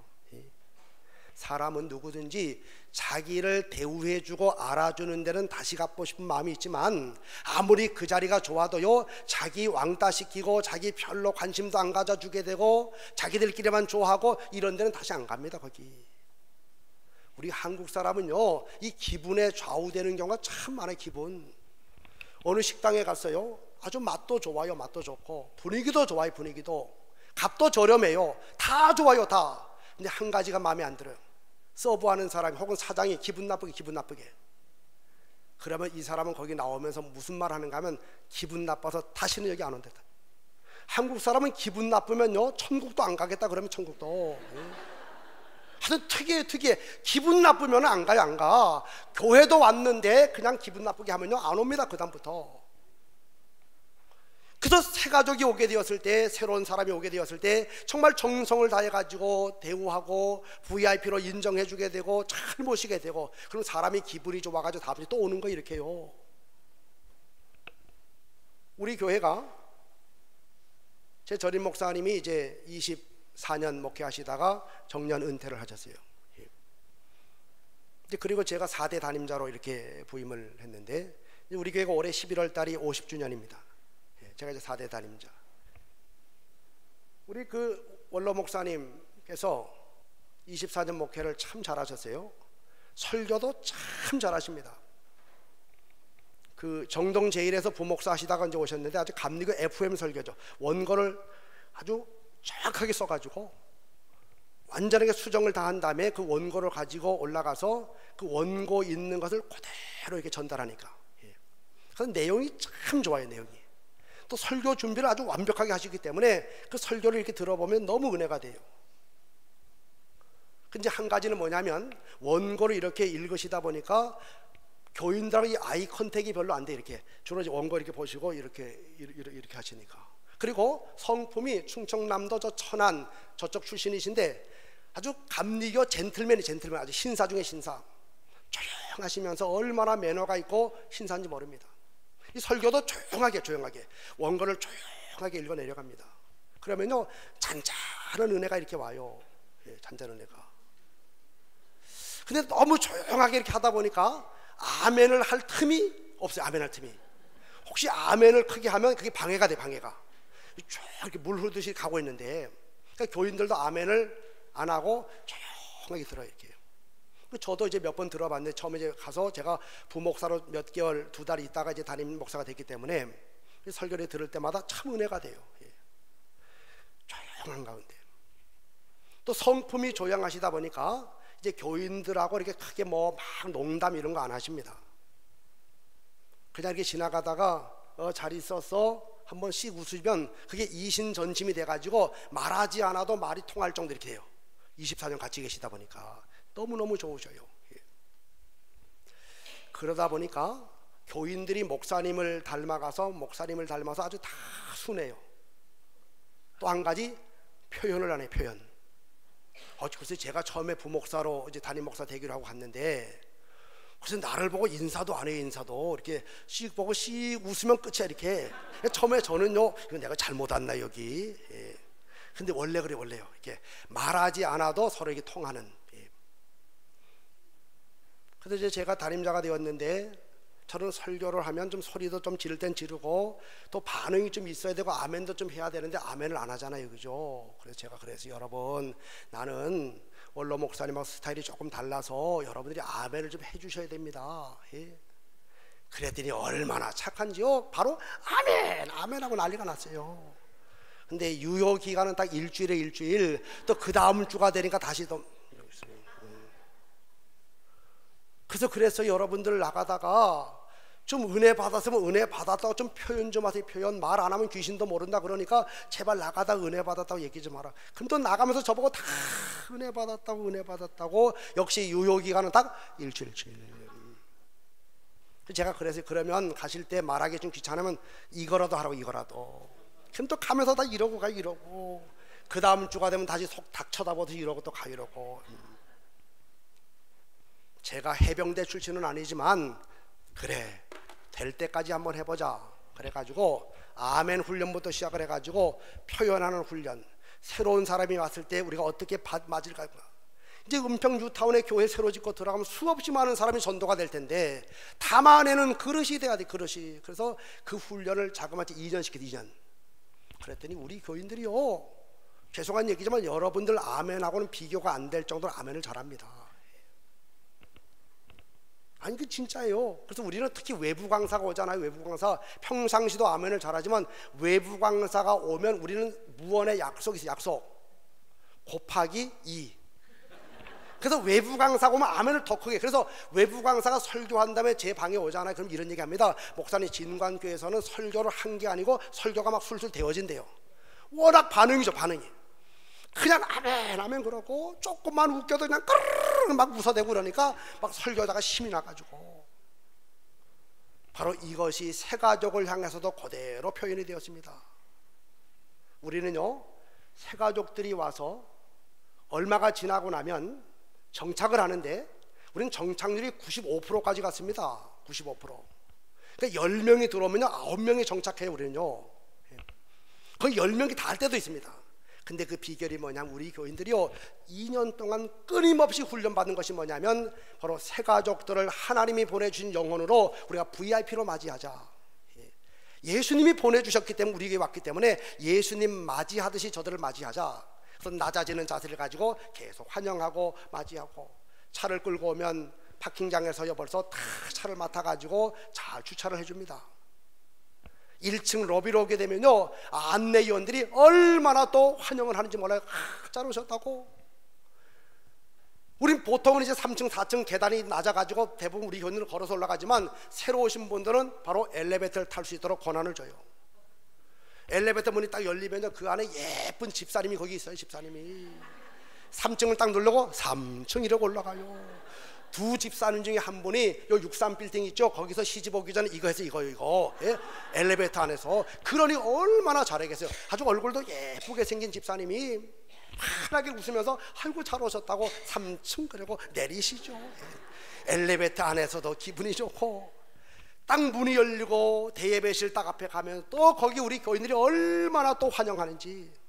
사람은 누구든지 자기를 대우해주고 알아주는 데는 다시 갖고 싶은 마음이 있지만 아무리 그 자리가 좋아도요 자기 왕따시키고 자기 별로 관심도 안 가져주게 되고 자기들끼리만 좋아하고 이런 데는 다시 안 갑니다. 거기. 우리 한국 사람은요 이 기분에 좌우되는 경우가 참 많아요. 기분. 어느 식당에 갔어요. 아주 맛도 좋아요. 맛도 좋고 분위기도 좋아요. 분위기도. 값도 저렴해요. 다 좋아요. 다. 근데 한 가지가 마음에 안 들어요. 서브하는 사람이 혹은 사장이 기분 나쁘게. 그러면 이 사람은 거기 나오면서 무슨 말 하는가 하면 기분 나빠서 다시는 여기 안 온다. 한국 사람은 기분 나쁘면요 천국도 안 가겠다 그러면 천국도. 하여튼 특이해. 기분 나쁘면 안 가요, 안 가. 교회도 왔는데 그냥 기분 나쁘게 하면요 안 옵니다, 그 다음부터. 그래서 새 가족이 오게 되었을 때, 새로운 사람이 오게 되었을 때 정말 정성을 다해가지고 대우하고 VIP로 인정해주게 되고 잘 모시게 되고, 그럼 사람이 기분이 좋아가지고 다음에 또 오는 거 이렇게요. 우리 교회가, 제 전임 목사님이 이제 24년 목회하시다가 정년 은퇴를 하셨어요. 그리고 제가 4대 담임자로 이렇게 부임을 했는데, 우리 교회가 올해 11월 달이 50주년입니다. 제가 이제 4대 담임자. 우리 그 원로 목사님께서 24년 목회를 참 잘하셨어요. 설교도 참 잘하십니다. 그 정동 제1에서 부목사 하시다가 이제 오셨는데 아주 감리교 FM 설교죠. 원고를 아주 정확하게 써가지고 완전하게 수정을 다 한 다음에 그 원고를 가지고 올라가서 그 원고 있는 것을 그대로 이렇게 전달하니까, 그래서 내용이 참 좋아요. 내용이 또 설교 준비를 아주 완벽하게 하시기 때문에 그 설교를 이렇게 들어보면 너무 은혜가 돼요. 근데 한 가지는 뭐냐면, 원고를 이렇게 읽으시다 보니까 교인들하고 이 아이 컨택이 별로 안 돼. 이렇게 주로 이제 원고 이렇게 보시고 이렇게 하시니까. 그리고 성품이 충청남도 저 천안 저쪽 출신이신데 아주 감리교 젠틀맨, 아주 신사 중에 신사. 조용하시면서 얼마나 매너가 있고 신사인지 모릅니다. 이 설교도 조용하게 원고를 조용하게 읽어 내려갑니다. 그러면요 잔잔한 은혜가 이렇게 와요. 잔잔한 은혜가. 근데 너무 조용하게 이렇게 하다 보니까 아멘을 할 틈이 없어요. 아멘할 틈이. 혹시 아멘을 크게 하면 그게 방해가 돼. 방해가 쭉 이렇게 물 흐르듯이 가고 있는데, 그러니까 교인들도 아멘을 안 하고 조용하게 들어요. 이렇게. 저도 이제 몇 번 들어봤는데, 처음에 이제 가서 제가 부목사로 몇 개월, 2달 있다가 이제 담임 목사가 됐기 때문에 설교를 들을 때마다 참 은혜가 돼요. 조용한 가운데 또 성품이 조용하시다 보니까 이제 교인들하고 이렇게 크게 뭐 막 농담 이런 거 안 하십니다. 그냥 이렇게 지나가다가 잘 있었어 한 번씩 웃으면 그게 이신전심이 돼가지고 말하지 않아도 말이 통할 정도 이렇게 돼요. 24년 같이 계시다 보니까 너무너무 좋으셔요. 그러다 보니까 교인들이 목사님을 닮아서 아주 다 순해요. 또 한 가지 표현을 안 해요. 표현. 글쎄 제가 처음에 부목사로 이제 담임 목사 되기로 하고 갔는데, 그래서 나를 보고 인사도 안 해요. 인사도 이렇게 씩 보고 씩 웃으면 끝이야. 이렇게. 처음에 저는요, 이거 내가 잘못 왔나 여기. 근데 원래 그래요. 이렇게 말하지 않아도 서로 이게 통하는. 그래서 이제 제가 담임자가 되었는데, 저는 설교를 하면 좀 소리도 좀 지를 땐 지르고 또 반응이 좀 있어야 되고 아멘도 좀 해야 되는데 아멘을 안 하잖아요. 그죠? 그래서 제가 여러분, 나는 원로 목사님하고 스타일이 조금 달라서 여러분들이 아멘을 좀 해주셔야 됩니다. 그랬더니 얼마나 착한지요. 바로 아멘하고 난리가 났어요. 근데 유효 기간은 딱 일주일. 또 그 다음 주가 되니까 다시 또. 그래서 여러분들 나가다가 좀 은혜 받았으면 은혜 받았다고 좀 표현 좀 하세요. 표현. 말 안 하면 귀신도 모른다 그러니까 제발 나가다 은혜 받았다고 얘기 좀 하라. 그럼 또 나가면서 저보고 다 은혜 받았다고 역시 유효기간은 딱 일주일. 제가 그래서 그러면 가실 때 말하기 좀 귀찮으면 이거라도 하라고. 그럼 또 가면서 다 이러고 가. 그 다음 주가 되면 다시 속 닥 쳐다보듯이 이러고 또 가. 제가 해병대 출신은 아니지만 그래 될 때까지 한번 해보자 그래가지고 아멘 훈련부터 시작을 해가지고 표현하는 훈련, 새로운 사람이 왔을 때 우리가 어떻게 맞을까. 이제 은평 뉴타운에 교회 새로 짓고 들어가면 수없이 많은 사람이 전도가 될 텐데 담아내는 그릇이 돼야 돼. 그릇이. 그래서 그 훈련을 자그마치 2년 시켰 2년. 그랬더니 우리 교인들이요, 죄송한 얘기지만 여러분들 아멘하고는 비교가 안 될 정도로 아멘을 잘합니다. 아니 그 진짜예요. 그래서 우리는 특히 외부 강사가 오잖아요. 외부 강사 평상시도 아멘을 잘하지만 외부 강사가 오면 우리는 무언의 약속이 있어요. 약속 곱하기 2. 그래서 외부 강사가 오면 아멘을 더 크게. 그래서 외부 강사가 설교한 다음에 제 방에 오잖아요. 그럼 이런 얘기합니다. 목사님, 진관교회에서는 설교를 한 게 아니고 설교가 막 술술 되어진대요. 워낙 반응이죠. 반응이. 그냥 아멘 아멘 그러고 조금만 웃겨도 그냥 까르르 막 웃어대고 그러니까 막 설교하다가 힘이 나가지고, 바로 이것이 새 가족을 향해서도 그대로 표현이 되었습니다. 우리는요, 새 가족들이 와서 얼마가 지나고 나면 정착을 하는데 우리는 정착률이 95%까지 갔습니다. 95%. 그러니까 10명이 들어오면요 9명이 정착해요. 우리는요 거의 10명이 다 할 때도 있습니다. 근데 그 비결이 뭐냐면 우리 교인들이요 2년 동안 끊임없이 훈련받은 것이 뭐냐면 바로 새 가족들을 하나님이 보내주신 영혼으로 우리가 VIP로 맞이하자. 예수님이 보내주셨기 때문에 우리 교회에 왔기 때문에 예수님 맞이하듯이 저들을 맞이하자. 그래서 낮아지는 자세를 가지고 계속 환영하고 맞이하고, 차를 끌고 오면 파킹장에서 벌써 다 차를 맡아가지고 잘 주차를 해줍니다. 1층 로비로 오게 되면요 안내위원들이 얼마나 또 환영을 하는지 몰라요. 잘 오셨다고. 우린 보통은 이제 3층 4층 계단이 낮아가지고 대부분 우리 교인들은 걸어서 올라가지만 새로 오신 분들은 바로 엘리베이터를 탈 수 있도록 권한을 줘요. 엘리베이터 문이 딱 열리면 그 안에 예쁜 집사님이 거기 있어요. 집사님이 3층을 딱 누르고 3층 이러고 올라가요. 두 집사님 중에 한 분이 요 63빌딩 있죠, 거기서 시집 오기 전에 이거 해서 이거 예? 엘리베이터 안에서. 그러니 얼마나 잘하겠어요. 아주 얼굴도 예쁘게 생긴 집사님이 환하게 웃으면서 아이고 잘 오셨다고 3층 그리고 내리시죠. 예. 엘리베이터 안에서도 기분이 좋고, 딱 문이 열리고 대예배실 딱 앞에 가면 또 거기 우리 교인들이 얼마나 또 환영하는지.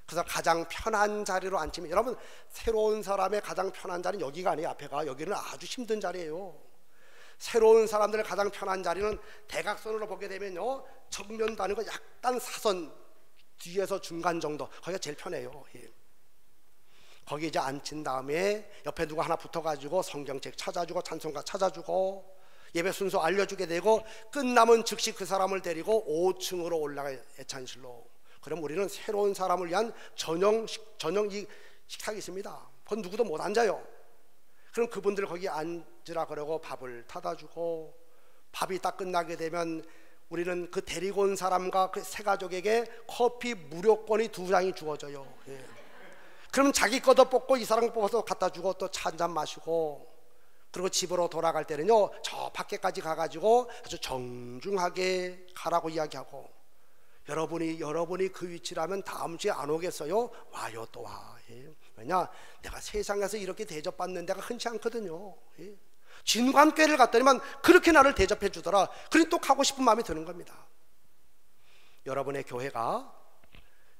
그래서 가장 편한 자리로 앉히면, 여러분 새로운 사람의 가장 편한 자리는 여기가 아니에요. 앞에가 여기는 아주 힘든 자리예요. 새로운 사람들의 가장 편한 자리는 대각선으로 보게 되면요 정면도 아니고 약간 사선 뒤에서 중간 정도, 거기가 제일 편해요. 예. 거기 이제 앉힌 다음에 옆에 누가 하나 붙어가지고 성경책 찾아주고 찬송가 찾아주고 예배 순서 알려주게 되고, 끝나면 즉시 그 사람을 데리고 5층으로 올라가요. 애찬실로. 그럼 우리는 새로운 사람을 위한 전용 식탁이 있습니다. 그건 누구도 못 앉아요. 그럼 그분들 거기 앉으라 그러고 밥을 타다 주고, 밥이 딱 끝나게 되면 우리는 그 데리고 온 사람과 그 새 가족에게 커피 무료권이 2장이 주어져요. 예. 그럼 자기 거도 뽑고 이 사람 뽑아서 갖다 주고 또 차 한 잔 마시고, 그리고 집으로 돌아갈 때는요 저 밖에까지 가가지고 아주 정중하게 가라고 이야기하고, 여러분이 그 위치라면 다음 주에 안 오겠어요? 와요. 또 와. 예. 왜냐, 내가 세상에서 이렇게 대접받는 데가 흔치 않거든요. 예. 진관교회를 갔더니만 그렇게 나를 대접해 주더라. 그러니 또 가고 싶은 마음이 드는 겁니다. 여러분의 교회가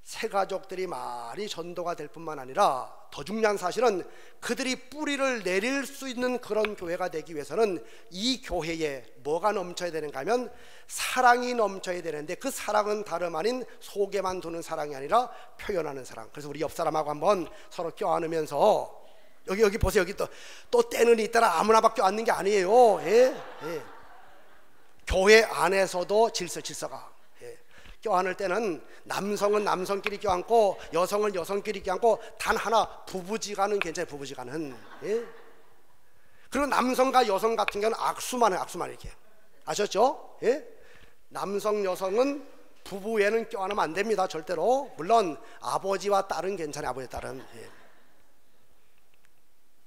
새 가족들이 많이 전도가 될 뿐만 아니라 더 중요한 사실은 그들이 뿌리를 내릴 수 있는 그런 교회가 되기 위해서는 이 교회에 뭐가 넘쳐야 되는가 하면 사랑이 넘쳐야 되는데, 그 사랑은 다름 아닌 속에만 두는 사랑이 아니라 표현하는 사랑. 그래서 우리 옆 사람하고 한번 서로 껴안으면서, 여기 보세요. 여기 또 때는 있더라. 아무나 막 껴안는 게 아니에요. 예? 예. 교회 안에서도 질서가. 예. 껴안을 때는 남성은 남성끼리 껴안고 여성은 여성끼리 껴안고, 단 하나 부부지간은 괜찮아요. 부부지간은. 예. 그리고 남성과 여성 같은 경우는 악수만 해요. 악수만 이렇게. 아셨죠? 예? 남성 여성은 부부 외에는 껴안으면 안 됩니다. 절대로. 물론 아버지와 딸은 괜찮아요. 아버지 딸은. 예.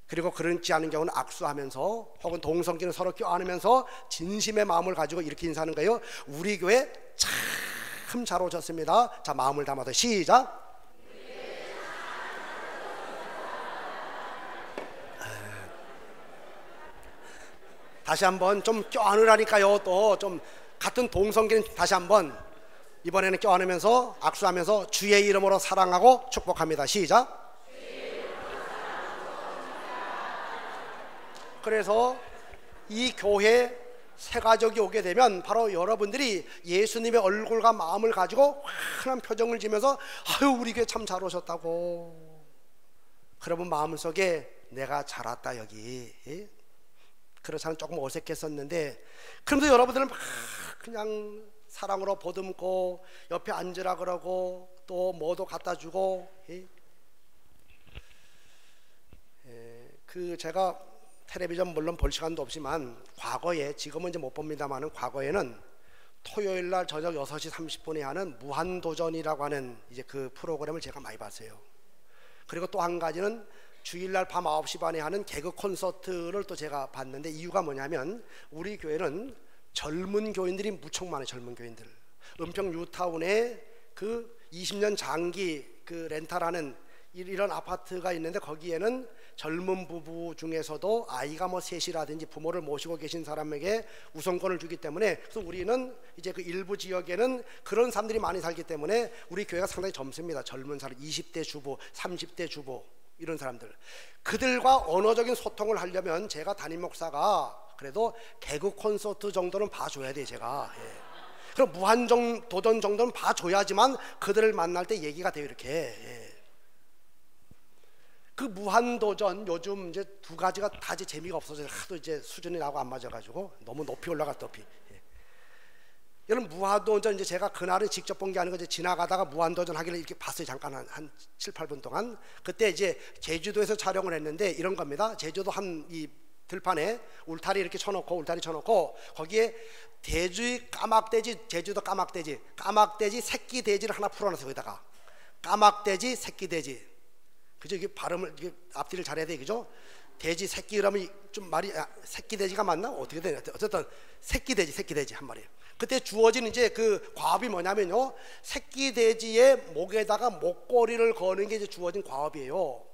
그리고 그렇지 않은 경우는 악수하면서 혹은 동성끼리 서로 껴안으면서 진심의 마음을 가지고 이렇게 인사하는 거예요. 우리 교회 참 잘 오셨습니다. 자, 마음을 담아서 시작. 다시 한번 좀 껴안으라니까요. 또 좀 같은 동성끼리 다시 한번, 이번에는 껴안으면서 악수하면서 주의 이름으로 사랑하고 축복합니다. 시작. 그래서 이 교회 새 가족이 오게 되면 바로 여러분들이 예수님의 얼굴과 마음을 가지고 환한 표정을 지면서 아유 우리 교회 참 잘 오셨다고, 그러면 마음속에 내가 잘 왔다 여기. 그렇지 않으면 조금 어색했었는데, 그러면서 여러분들은 막 그냥 사랑으로 보듬고 옆에 앉으라 그러고 또 뭐도 갖다 주고. 그 제가 텔레비전 물론 볼 시간도 없지만 과거에, 지금은 이제 못 봅니다만은 과거에는 토요일날 저녁 6시 30분에 하는 무한도전이라고 하는 이제 그 프로그램을 제가 많이 봤어요. 그리고 또 한 가지는 주일날 밤 9시 반에 하는 개그 콘서트를 또 제가 봤는데, 이유가 뭐냐면 우리 교회는 젊은 교인들이 무척 많아요. 젊은 교인들. 은평 뉴타운에 그 20년 장기 그 렌탈하는 이런 아파트가 있는데, 거기에는 젊은 부부 중에서도 아이가 뭐 셋이라든지 부모를 모시고 계신 사람에게 우선권을 주기 때문에, 그래서 우리는 이제 그 일부 지역에는 그런 사람들이 많이 살기 때문에 우리 교회가 상당히 젊습니다. 젊은 사람, 20대 주부, 30대 주부, 이런 사람들. 그들과 언어적인 소통을 하려면 제가 담임 목사가 그래도 개그 콘서트 정도는 봐줘야 돼요, 제가. 예. 그럼 무한도전 정도는 봐줘야지만 그들을 만날 때 얘기가 돼요, 이렇게. 예. 그 무한도전 요즘 이제 두 가지가 다 이제 재미가 없어서 하도 이제 수준이 나하고 안 맞아가지고 너무 높이 올라갔다 높이. 예. 여러분, 무한도전 이제 제가 그날은 직접 본 게 아니고 이제 지나가다가 무한도전 하길래 이렇게 봤어요. 잠깐 한 7, 8분 동안. 그때 이제 제주도에서 촬영을 했는데 이런 겁니다. 제주도 한 이 들판에 울타리 이렇게 쳐놓고 거기에 돼지 까막돼지, 제주도 까막돼지 새끼 돼지를 하나 풀어놨어요. 거기다가 까막돼지 새끼 돼지. 그죠? 이게 발음을, 이게 앞뒤를 잘해야 돼, 그죠? 돼지 새끼 그러면 좀 말이, 새끼 돼지가 맞나? 어떻게 되냐? 어쨌든 새끼 돼지 한 마리. 그때 주어진 이제 그 과업이 뭐냐면요, 새끼 돼지의 목에다가 목걸이를 거는 게 이제 주어진 과업이에요.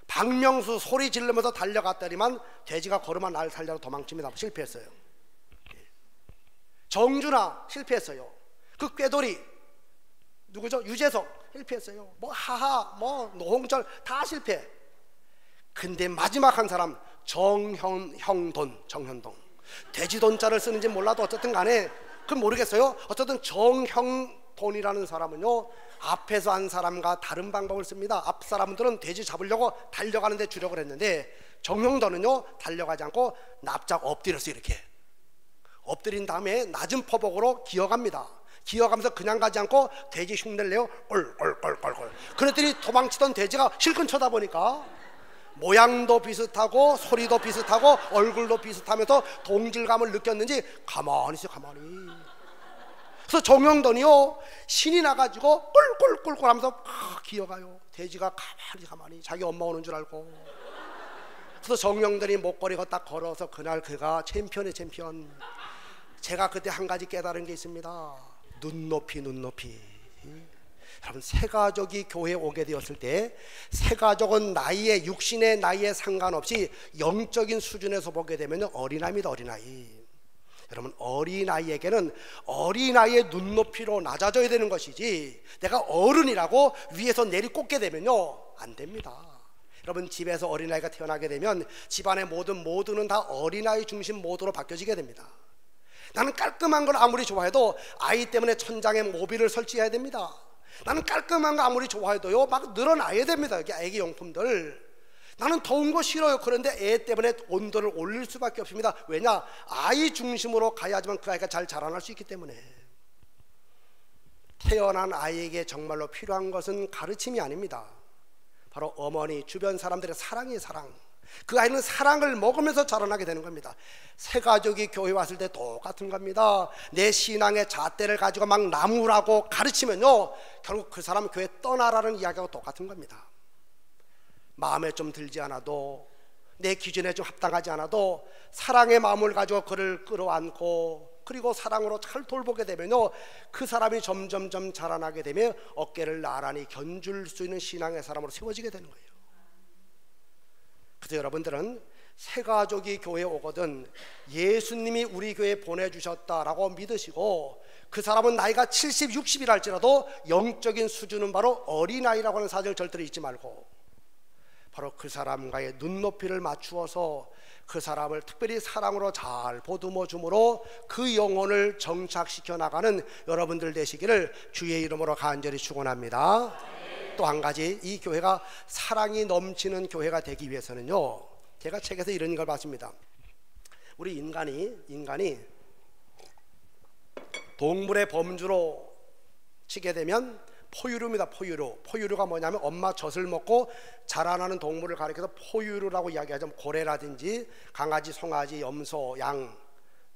박명수 소리 지르면서 달려갔더니만 돼지가 걸으면 날 살려고 도망칩니다. 실패했어요. 정준하 실패했어요. 그 꾀돌이 누구죠? 유재석 실패했어요. 뭐 하하, 뭐 노홍철 다 실패. 근데 마지막 한 사람 정현동, 돼지돈자를 쓰는지 몰라도 어쨌든 간에 그건 모르겠어요. 어쨌든 정형돈이라는 사람은요, 앞에서 한 사람과 다른 방법을 씁니다. 앞 사람들은 돼지 잡으려고 달려가는데 주력을 했는데, 정형돈은요 달려가지 않고 납작 엎드렸어요. 이렇게 엎드린 다음에 낮은 포복으로 기어갑니다. 기어가면서 그냥 가지 않고 돼지 흉내를 내요. 꼴꼴꼴꼴꼴. 그랬더니 도망치던 돼지가 실컷 쳐다보니까 모양도 비슷하고 소리도 비슷하고 얼굴도 비슷하면서 동질감을 느꼈는지 가만히 있어요. 가만히. 그래서 정형돈이요 신이 나가지고 꿀꿀꿀꿀 하면서 기어가요. 돼지가 가만히 자기 엄마 오는 줄 알고. 그래서 정형돈이 목걸이가 딱 걸어서 그날 그가 챔피언이에요. 챔피언. 제가 그때 한 가지 깨달은 게 있습니다. 눈높이. 여러분, 새가족이 교회에 오게 되었을 때 새가족은 나이에, 육신의 나이에 상관없이 영적인 수준에서 보게 되면 어린아이입니다. 어린아이. 여러분, 어린아이에게는 어린아이의 눈높이로 낮아져야 되는 것이지, 내가 어른이라고 위에서 내리꽂게 되면요 안 됩니다. 여러분, 집에서 어린아이가 태어나게 되면 집안의 모든 모드는 다 어린아이 중심 모드로 바뀌어지게 됩니다. 나는 깔끔한 걸 아무리 좋아해도 아이 때문에 천장에 모비를 설치해야 됩니다. 나는 깔끔한 거 아무리 좋아해도요 막 늘어나야 됩니다. 이게 애기 용품들. 나는 더운 거 싫어요. 그런데 애 때문에 온도를 올릴 수밖에 없습니다. 왜냐? 아이 중심으로 가야지만 그 아이가 잘 자라날 수 있기 때문에. 태어난 아이에게 정말로 필요한 것은 가르침이 아닙니다. 바로 어머니, 주변 사람들의 사랑이에요. 사랑. 그 아이는 사랑을 먹으면서 자라나게 되는 겁니다. 새 가족이 교회 왔을 때 똑같은 겁니다. 내 신앙의 잣대를 가지고 막 나무라고 가르치면요 결국 그 사람 교회 떠나라는 이야기하고 똑같은 겁니다. 마음에 좀 들지 않아도, 내 기준에 좀 합당하지 않아도 사랑의 마음을 가지고 그를 끌어안고 그리고 사랑으로 잘 돌보게 되면요 그 사람이 점점점 자라나게 되면 어깨를 나란히 견줄 수 있는 신앙의 사람으로 세워지게 되는 거예요. 그래서 여러분들은 새가족이 교회에 오거든 예수님이 우리 교회에 보내주셨다라고 믿으시고, 그 사람은 나이가 70, 60이라 할지라도 영적인 수준은 바로 어린아이라고 하는 사실을 절대로 잊지 말고, 바로 그 사람과의 눈높이를 맞추어서 그 사람을 특별히 사랑으로 잘 보듬어 줌으로 그 영혼을 정착시켜 나가는 여러분들 되시기를 주의 이름으로 간절히 축원합니다. 또 한 가지, 이 교회가 사랑이 넘치는 교회가 되기 위해서는요, 제가 책에서 이런 걸 봤습니다. 우리 인간이 동물의 범주로 치게 되면 포유류입니다. 포유류가 뭐냐면 엄마 젖을 먹고 자라나는 동물을 가리켜서 포유류라고 이야기하죠. 고래라든지 강아지, 송아지, 염소, 양,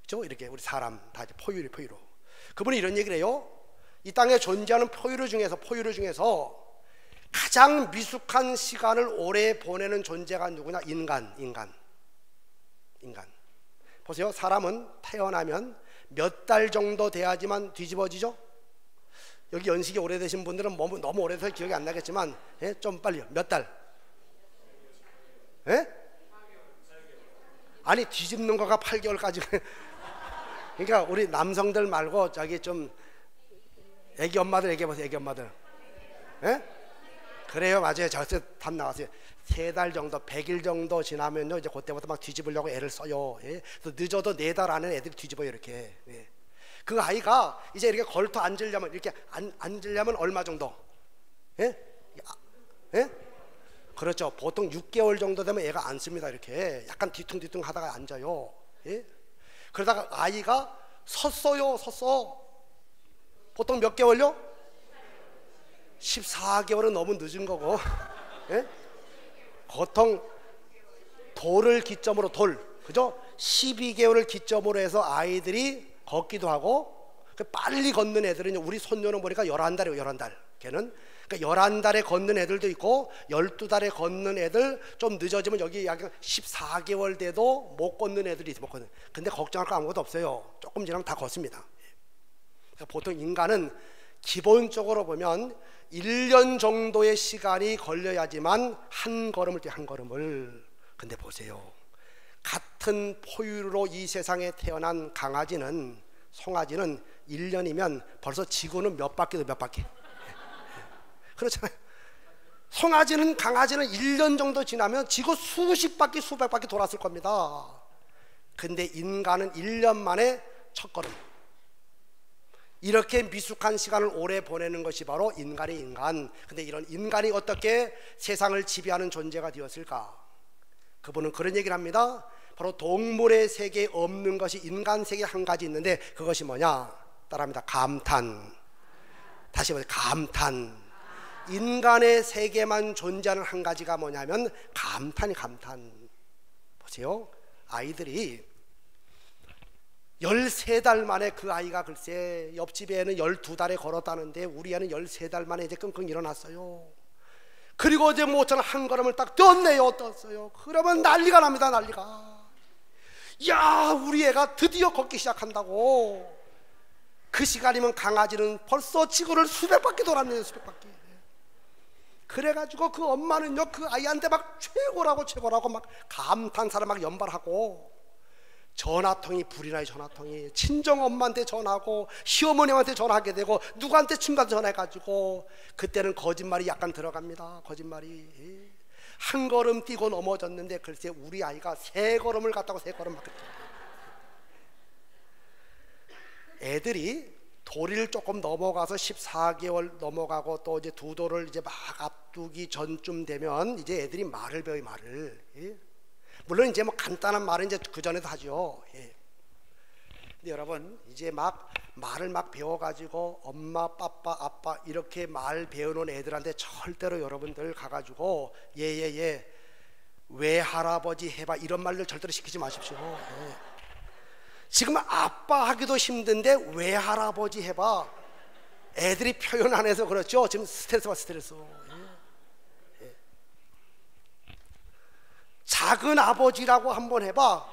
그렇죠? 이렇게 우리 사람 다 포유류. 그분이 이런 얘기를 해요. 이 땅에 존재하는 포유류 중에서 가장 미숙한 시간을 오래 보내는 존재가 누구냐? 인간. 보세요. 사람은 태어나면 몇 달 정도 돼야지만 뒤집어지죠? 여기 연식이 오래되신 분들은 너무 오래돼서 기억이 안 나겠지만, 예? 좀 빨리요. 몇 달? 예? 아니, 뒤집는 거가 8개월까지. 그러니까 우리 남성들 말고 저기 좀 애기 엄마들 얘기해보세요. 애기 엄마들. 예? 그래요. 맞아요. 저한테 답 나왔어요. 3달 정도, 100일 정도 지나면요, 이제 그때부터 막 뒤집으려고 애를 써요. 예? 늦어도 4달 안에 애들이 뒤집어요, 이렇게. 예. 그 아이가 이제 이렇게 걸터 앉으려면, 이렇게 앉으려면 얼마 정도? 예? 예? 그렇죠. 보통 6개월 정도 되면 애가 앉습니다. 이렇게 약간 뒤뚱뒤뚱 하다가 앉아요. 예? 그러다가 아이가 섰어요. 보통 몇 개월요? 14개월은 너무 늦은 거고. 예? 보통 돌을 기점으로 그죠? 12개월을 기점으로 해서 아이들이 걷기도 하고, 빨리 걷는 애들은, 우리 손녀는 보니까 11달이에요. 11달. 걔는 그러니까 11달에 걷는 애들도 있고 12달에 걷는 애들, 좀 늦어지면 여기 약간 14개월 돼도 못 걷는 애들이 있거든요. 근데 걱정할 거 아무것도 없어요. 조금 지나면 다 걷습니다. 그러니까 보통 인간은 기본적으로 보면 1년 정도의 시간이 걸려야지만 한 걸음을 뛰어, 한 걸음을. 근데 보세요. 같은 포유류로 이 세상에 태어난 송아지는 1년이면 벌써 지구는 몇 바퀴도 몇 바퀴. 그렇잖아요. 강아지는 1년 정도 지나면 지구 수십 바퀴, 수백 바퀴 돌았을 겁니다. 근데 인간은 1년 만에 첫 걸음. 이렇게 미숙한 시간을 오래 보내는 것이 바로 인간의 인간. 근데 이런 인간이 어떻게 세상을 지배하는 존재가 되었을까? 그분은 그런 얘기를 합니다. 바로 동물의 세계에 없는 것이 인간 세계에 한 가지 있는데, 그것이 뭐냐? 따라합니다. 감탄. 다시 보세요. 감탄. 인간의 세계만 존재하는 한 가지가 뭐냐면 감탄. 보세요. 아이들이 13달 만에, 그 아이가 글쎄 옆집 애는 12달에 걸었다는데 우리 애는 13달 만에 이제 끙끙 일어났어요. 그리고 이제 모처럼 한 걸음을 딱 떴어요. 그러면 난리가 납니다. 난리가. 야, 우리 애가 드디어 걷기 시작한다고. 그 시간이면 강아지는 벌써 지구를 수백 바퀴 돌았네요. 수백 바퀴. 그래가지고 그 엄마는요, 그 아이한테 막 최고라고 막 감탄사를 막 연발하고, 전화통이 불이 나요. 전화통이 친정 엄마한테 전화하고 시어머님한테 전화하게 되고 누구한테 친구한테 전화해가지고, 그때는 거짓말이 약간 들어갑니다. 거짓말이. 한 걸음 뛰고 넘어졌는데 글쎄 우리 아이가 3걸음을 갔다고 3걸음 막. 애들이 도리를 조금 넘어가서 14개월 넘어가고 또 이제 2도를 이제 막 앞두기 전쯤 되면 이제 애들이 말을 배워요. 말을. 예? 물론 이제 뭐 간단한 말은 이제 그 전에도 하죠. 예. 근데 여러분, 이제 막 말을 막 배워가지고 엄마, 빠빠, 아빠 이렇게 말 배우는 애들한테 절대로 여러분들 가가지고 예, 외할아버지 해봐 이런 말들 절대로 시키지 마십시오. 예. 지금 아빠 하기도 힘든데 외할아버지 해봐. 애들이 표현 안 해서 그렇죠. 지금 스트레스. 예. 작은 아버지라고 한번 해봐.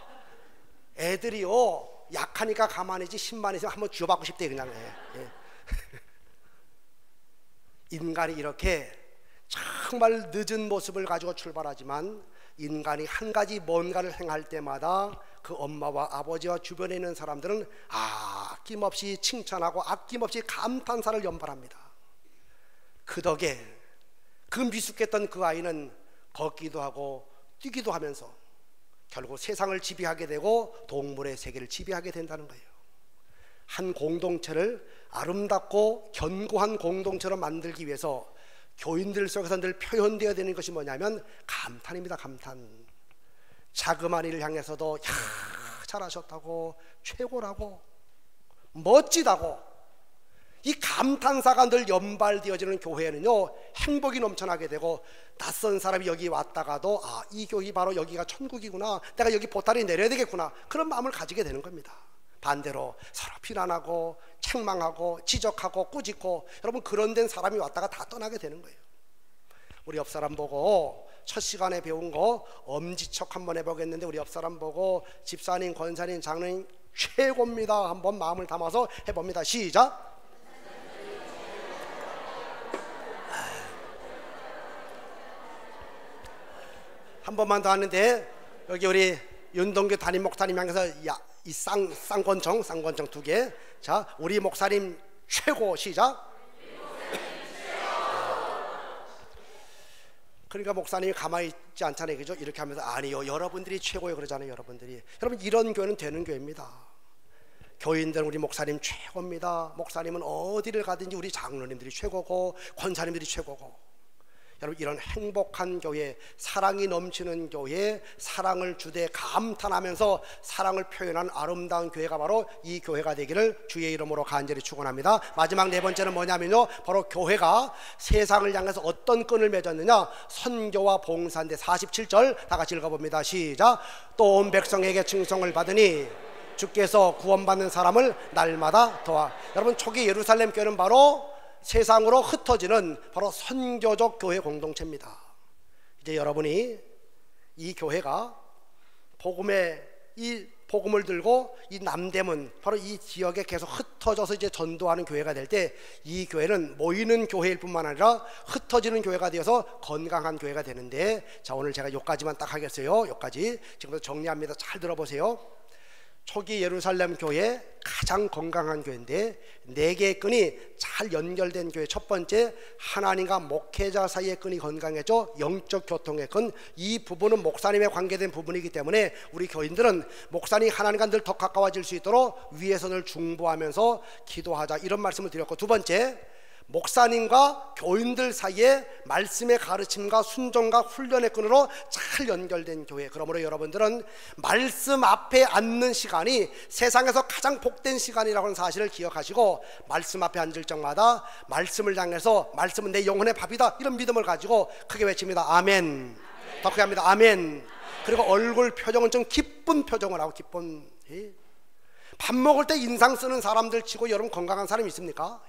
애들이요, 약하니까 가만히지 10만 있으면 한번 쥐어받고 싶대 그냥. 예. 인간이 이렇게 정말 늦은 모습을 가지고 출발하지만, 인간이 한 가지 뭔가를 행할 때마다 그 엄마와 아버지와 주변에 있는 사람들은 아낌없이 칭찬하고 아낌없이 감탄사를 연발합니다. 그 덕에 그 미숙했던 그 아이는 걷기도 하고 뛰기도 하면서 결국 세상을 지배하게 되고 동물의 세계를 지배하게 된다는 거예요. 한 공동체를 아름답고 견고한 공동체로 만들기 위해서 교인들 속에서 늘 표현되어야 되는 것이 뭐냐면 감탄입니다. 감탄. 자그마니를 향해서도 잘하셨다고, 최고라고, 멋지다고, 이 감탄사가 늘 연발되어지는 교회에는요 행복이 넘쳐나게 되고, 낯선 사람이 여기 왔다가도 이 교회 바로 여기가 천국이구나, 내가 여기 보따리 내려야 되겠구나, 그런 마음을 가지게 되는 겁니다. 반대로 서로 비난하고 책망하고 지적하고 꾸짖고, 여러분 그런 된 사람이 왔다가 다 떠나게 되는 거예요. 우리 옆 사람 보고 첫 시간에 배운 거 엄지척 한번 해보겠는데, 우리 옆 사람 보고 집사님, 권사님, 장로님 최고입니다 한번 마음을 담아서 해봅니다. 시작. 한 번만 더 하는데, 여기 우리 윤동규 담임 목사님 향해서 이 쌍권총 두 개. 자, 우리 목사님 최고. 시작. 그러니까 목사님이 가만히 있지 않잖아요, 그죠? 이렇게 하면서 아니요, 여러분들이 최고예요 그러잖아요. 여러분들이. 여러분, 이런 교회는 되는 교회입니다. 교인들은 우리 목사님 최고입니다. 목사님은 어디를 가든지 우리 장로님들이 최고고 권사님들이 최고고. 여러분, 이런 행복한 교회, 사랑이 넘치는 교회, 사랑을 주되 감탄하면서 사랑을 표현한 아름다운 교회가 바로 이 교회가 되기를 주의 이름으로 간절히 축원합니다. 마지막 네 번째는 뭐냐면요, 바로 교회가 세상을 향해서 어떤 끈을 맺었느냐, 선교와 봉사인데 47절 다 같이 읽어봅니다. 시작. 또 온 백성에게 칭송을 받으니 주께서 구원받는 사람을 날마다 더하. 여러분, 초기 예루살렘 교회는 바로 세상으로 흩어지는 바로 선교적 교회 공동체입니다. 이제 여러분이 이 교회가 이 복음을 들고 이 남대문, 바로 이 지역에 계속 흩어져서 이제 전도하는 교회가 될 때, 이 교회는 모이는 교회일 뿐만 아니라 흩어지는 교회가 되어서 건강한 교회가 되는데, 자, 오늘 제가 여기까지만 딱 하겠어요. 여기까지 지금부터 정리합니다. 잘 들어보세요. 초기 예루살렘 교회 가장 건강한 교회인데, 네 개의 끈이 잘 연결된 교회. 첫 번째, 하나님과 목회자 사이의 끈이 건강해져 영적 교통의 끈. 이 부분은 목사님에 관계된 부분이기 때문에 우리 교인들은 목사님이 하나님과 늘 더 가까워질 수 있도록 위에서 늘 중보하면서 기도하자, 이런 말씀을 드렸고, 두 번째, 목사님과 교인들 사이에 말씀의 가르침과 순종과 훈련의 끈으로 잘 연결된 교회. 그러므로 여러분들은 말씀 앞에 앉는 시간이 세상에서 가장 복된 시간이라고 하는 사실을 기억하시고, 말씀 앞에 앉을 적마다 말씀을 향해서 말씀은 내 영혼의 밥이다, 이런 믿음을 가지고 크게 외칩니다. 아멘. 더 크게 합니다. 아멘. 그리고 얼굴 표정은 좀 기쁜 표정을 하고, 기쁜. 밥 먹을 때 인상 쓰는 사람들 치고 여러분 건강한 사람 있습니까?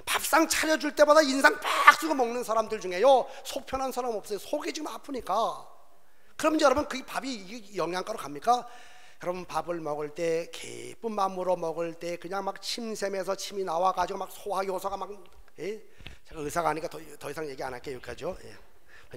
밥상 차려줄 때마다 인상 팍 쓰고 먹는 사람들 중에요, 속 편한 사람 없어요. 속이 지금 아프니까. 그럼 이제 여러분, 그 밥이 영양가로 갑니까? 여러분, 밥을 먹을 때 기쁜 마음으로 먹을 때 그냥 막 침샘에서 침이 나와가지고 막 소화효소가 막, 제가 의사가 아니까 더 이상 얘기 안 할게요. 여기까지요.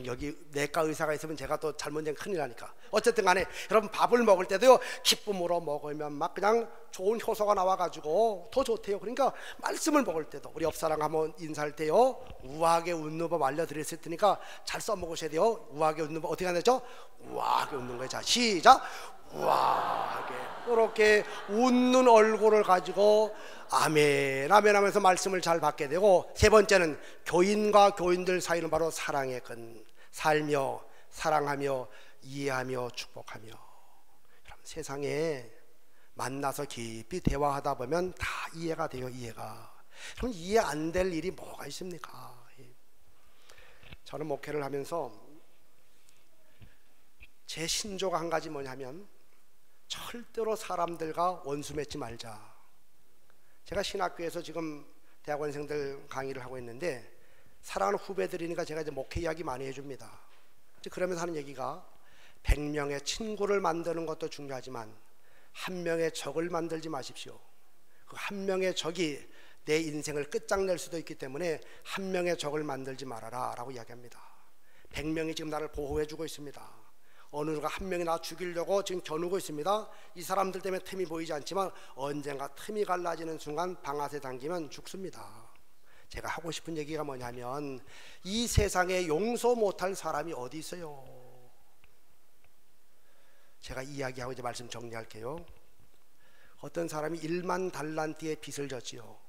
여기 내과 의사가 있으면 제가 또 잘못된 큰일 나니까. 어쨌든 간에 여러분, 밥을 먹을 때도요, 기쁨으로 먹으면 막 그냥 좋은 효소가 나와가지고 더 좋대요. 그러니까 말씀을 먹을 때도 우리 옆사람 한번 인사할 때요, 우아하게 웃는 법 알려드렸을 테니까 잘 써먹으셔야 돼요. 우아하게 웃는 법 어떻게 하는 거죠? 우아하게 웃는 거예요. 자, 시작. 우아하게 이렇게 웃는 얼굴을 가지고 아멘 아멘 하면서 말씀을 잘 받게 되고, 세 번째는 교인과 교인들 사이는 바로 사랑의 끈. 살며 사랑하며 이해하며 축복하며. 여러분, 세상에 만나서 깊이 대화하다 보면 다 이해가 돼요. 이해가. 그럼 이해 안 될 일이 뭐가 있습니까? 저는 목회를 하면서 제 신조가 한 가지 뭐냐면, 절대로 사람들과 원수 맺지 말자. 제가 신학교에서 지금 대학원생들 강의를 하고 있는데, 사랑하는 후배들이니까 제가 이제 목회 이야기 많이 해줍니다. 그러면서 하는 얘기가, 100명의 친구를 만드는 것도 중요하지만 한 명의 적을 만들지 마십시오. 그 한 명의 적이 내 인생을 끝장낼 수도 있기 때문에 한 명의 적을 만들지 말아라 라고 이야기합니다. 100명이 지금 나를 보호해주고 있습니다. 어느 누가 한 명이 나 죽이려고 지금 겨누고 있습니다. 이 사람들 때문에 틈이 보이지 않지만 언젠가 틈이 갈라지는 순간 방아쇠 당기면 죽습니다. 제가 하고 싶은 얘기가 뭐냐면, 이 세상에 용서 못할 사람이 어디 있어요? 제가 이야기하고 이제 말씀 정리할게요. 어떤 사람이 1만 달란트의 빚을 졌지요.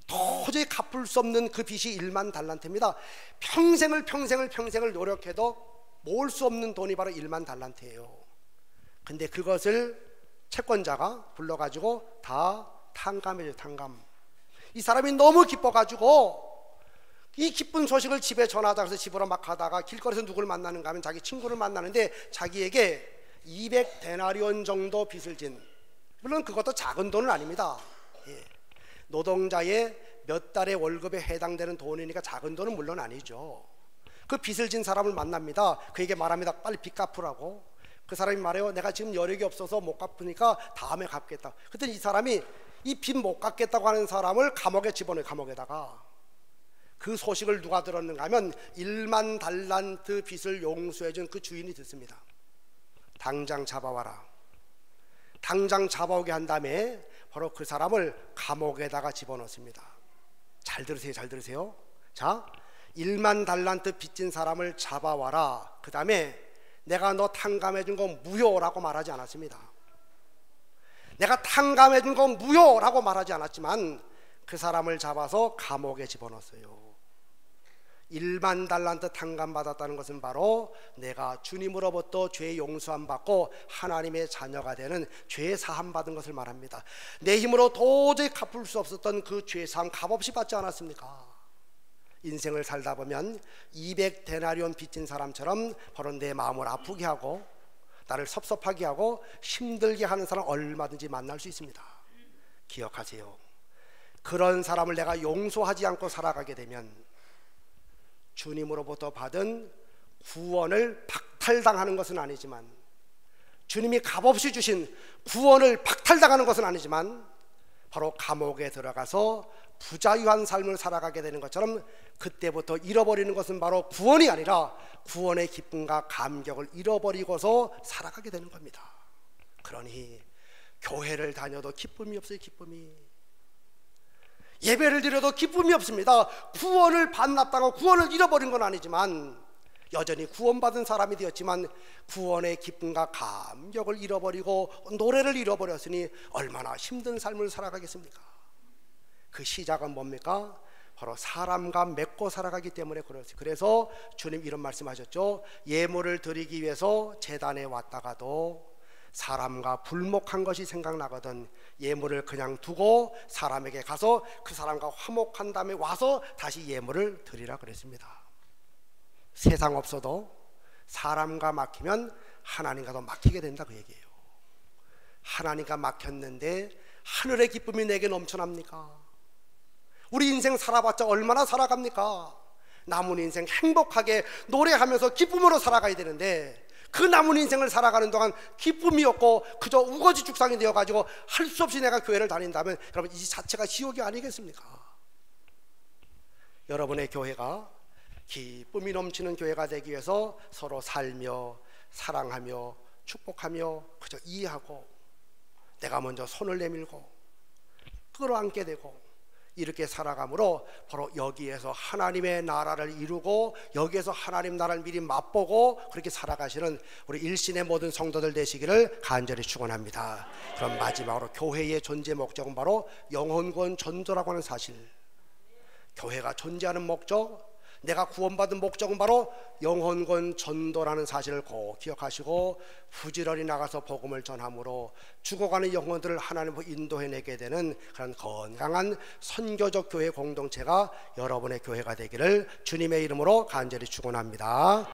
도저히 갚을 수 없는 그 빚이 1만 달란트입니다. 평생을 노력해도 모을 수 없는 돈이 바로 1만 달란트예요. 근데 그것을 채권자가 불러가지고 다 탕감해줘요. 탕감. 이 사람이 너무 기뻐가지고 이 기쁜 소식을 집에 전하자 해서 집으로 막 가다가 길거리에서 누구를 만나는가 하면 자기 친구를 만나는데, 자기에게 200데나리온 정도 빚을 진, 물론 그것도 작은 돈은 아닙니다. 노동자의 몇 달의 월급에 해당되는 돈이니까 작은 돈은 물론 아니죠. 그 빚을 진 사람을 만납니다. 그에게 말합니다. 빨리 빚 갚으라고. 그 사람이 말해요. 내가 지금 여력이 없어서 못 갚으니까 다음에 갚겠다. 그랬더니 이 사람이 이 빚 못 갚겠다고 하는 사람을 감옥에 집어넣어요. 감옥에다가. 그 소식을 누가 들었는가 하면 1만 달란트 빚을 용서해준 그 주인이 듣습니다. 당장 잡아와라. 당장 잡아오게 한 다음에 바로 그 사람을 감옥에다가 집어넣습니다. 잘 들으세요. 잘 들으세요. 자, 1만 달란트 빚진 사람을 잡아와라. 그 다음에 내가 너 탕감해준 거 무효라고 말하지 않았습니다. 내가 탕감해준 거 무효라고 말하지 않았지만 그 사람을 잡아서 감옥에 집어넣었어요. 1만 달란트 탕감받았다는 것은 바로 내가 주님으로부터 죄 용서함 받고 하나님의 자녀가 되는 죄 사함 받은 것을 말합니다. 내 힘으로 도저히 갚을 수 없었던 그 죄 사함 값없이 받지 않았습니까? 인생을 살다 보면 200데나리온 빚진 사람처럼 바로 내 마음을 아프게 하고 나를 섭섭하게 하고 힘들게 하는 사람 얼마든지 만날 수 있습니다. 기억하세요. 그런 사람을 내가 용서하지 않고 살아가게 되면 주님으로부터 받은 구원을 박탈당하는 것은 아니지만, 주님이 값없이 주신 구원을 박탈당하는 것은 아니지만 바로 감옥에 들어가서 부자유한 삶을 살아가게 되는 것처럼 그때부터 잃어버리는 것은 바로 구원이 아니라 구원의 기쁨과 감격을 잃어버리고서 살아가게 되는 겁니다. 그러니 교회를 다녀도 기쁨이 없어요. 기쁨이. 예배를 드려도 기쁨이 없습니다. 구원을 반납당하고 구원을 잃어버린 건 아니지만 여전히 구원받은 사람이 되었지만 구원의 기쁨과 감격을 잃어버리고 노래를 잃어버렸으니 얼마나 힘든 삶을 살아가겠습니까? 그 시작은 뭡니까? 바로 사람과 맺고 살아가기 때문에 그렇습니다. 그래서 주님 이런 말씀하셨죠. 예물을 드리기 위해서 제단에 왔다가도 사람과 불목한 것이 생각나거든 예물을 그냥 두고 사람에게 가서 그 사람과 화목한 다음에 와서 다시 예물을 드리라 그랬습니다. 세상 없어도 사람과 막히면 하나님과도 막히게 된다 그 얘기예요. 하나님과 막혔는데 하늘의 기쁨이 내게 넘쳐납니까? 우리 인생 살아봤자 얼마나 살아갑니까? 남은 인생 행복하게 노래하면서 기쁨으로 살아가야 되는데 그 남은 인생을 살아가는 동안 기쁨이 없고 그저 우거지 죽상이 되어가지고 할 수 없이 내가 교회를 다닌다면 여러분 이 자체가 지옥이 아니겠습니까? 여러분의 교회가 기쁨이 넘치는 교회가 되기 위해서 서로 살며 사랑하며 축복하며 그저 이해하고 내가 먼저 손을 내밀고 끌어안게 되고 이렇게 살아감으로 바로 여기에서 하나님의 나라를 이루고 여기에서 하나님 나라를 미리 맛보고 그렇게 살아가시는 우리 일신의 모든 성도들 되시기를 간절히 축원합니다. 그럼 마지막으로 교회의 존재 목적은 바로 영혼구원 전도라고 하는 사실. 교회가 존재하는 목적, 내가 구원받은 목적은 바로 영혼구원 전도라는 사실을 꼭 기억하시고 부지런히 나가서 복음을 전함으로 죽어가는 영혼들을 하나님으로 인도해내게 되는 그런 건강한 선교적 교회 공동체가 여러분의 교회가 되기를 주님의 이름으로 간절히 축원합니다.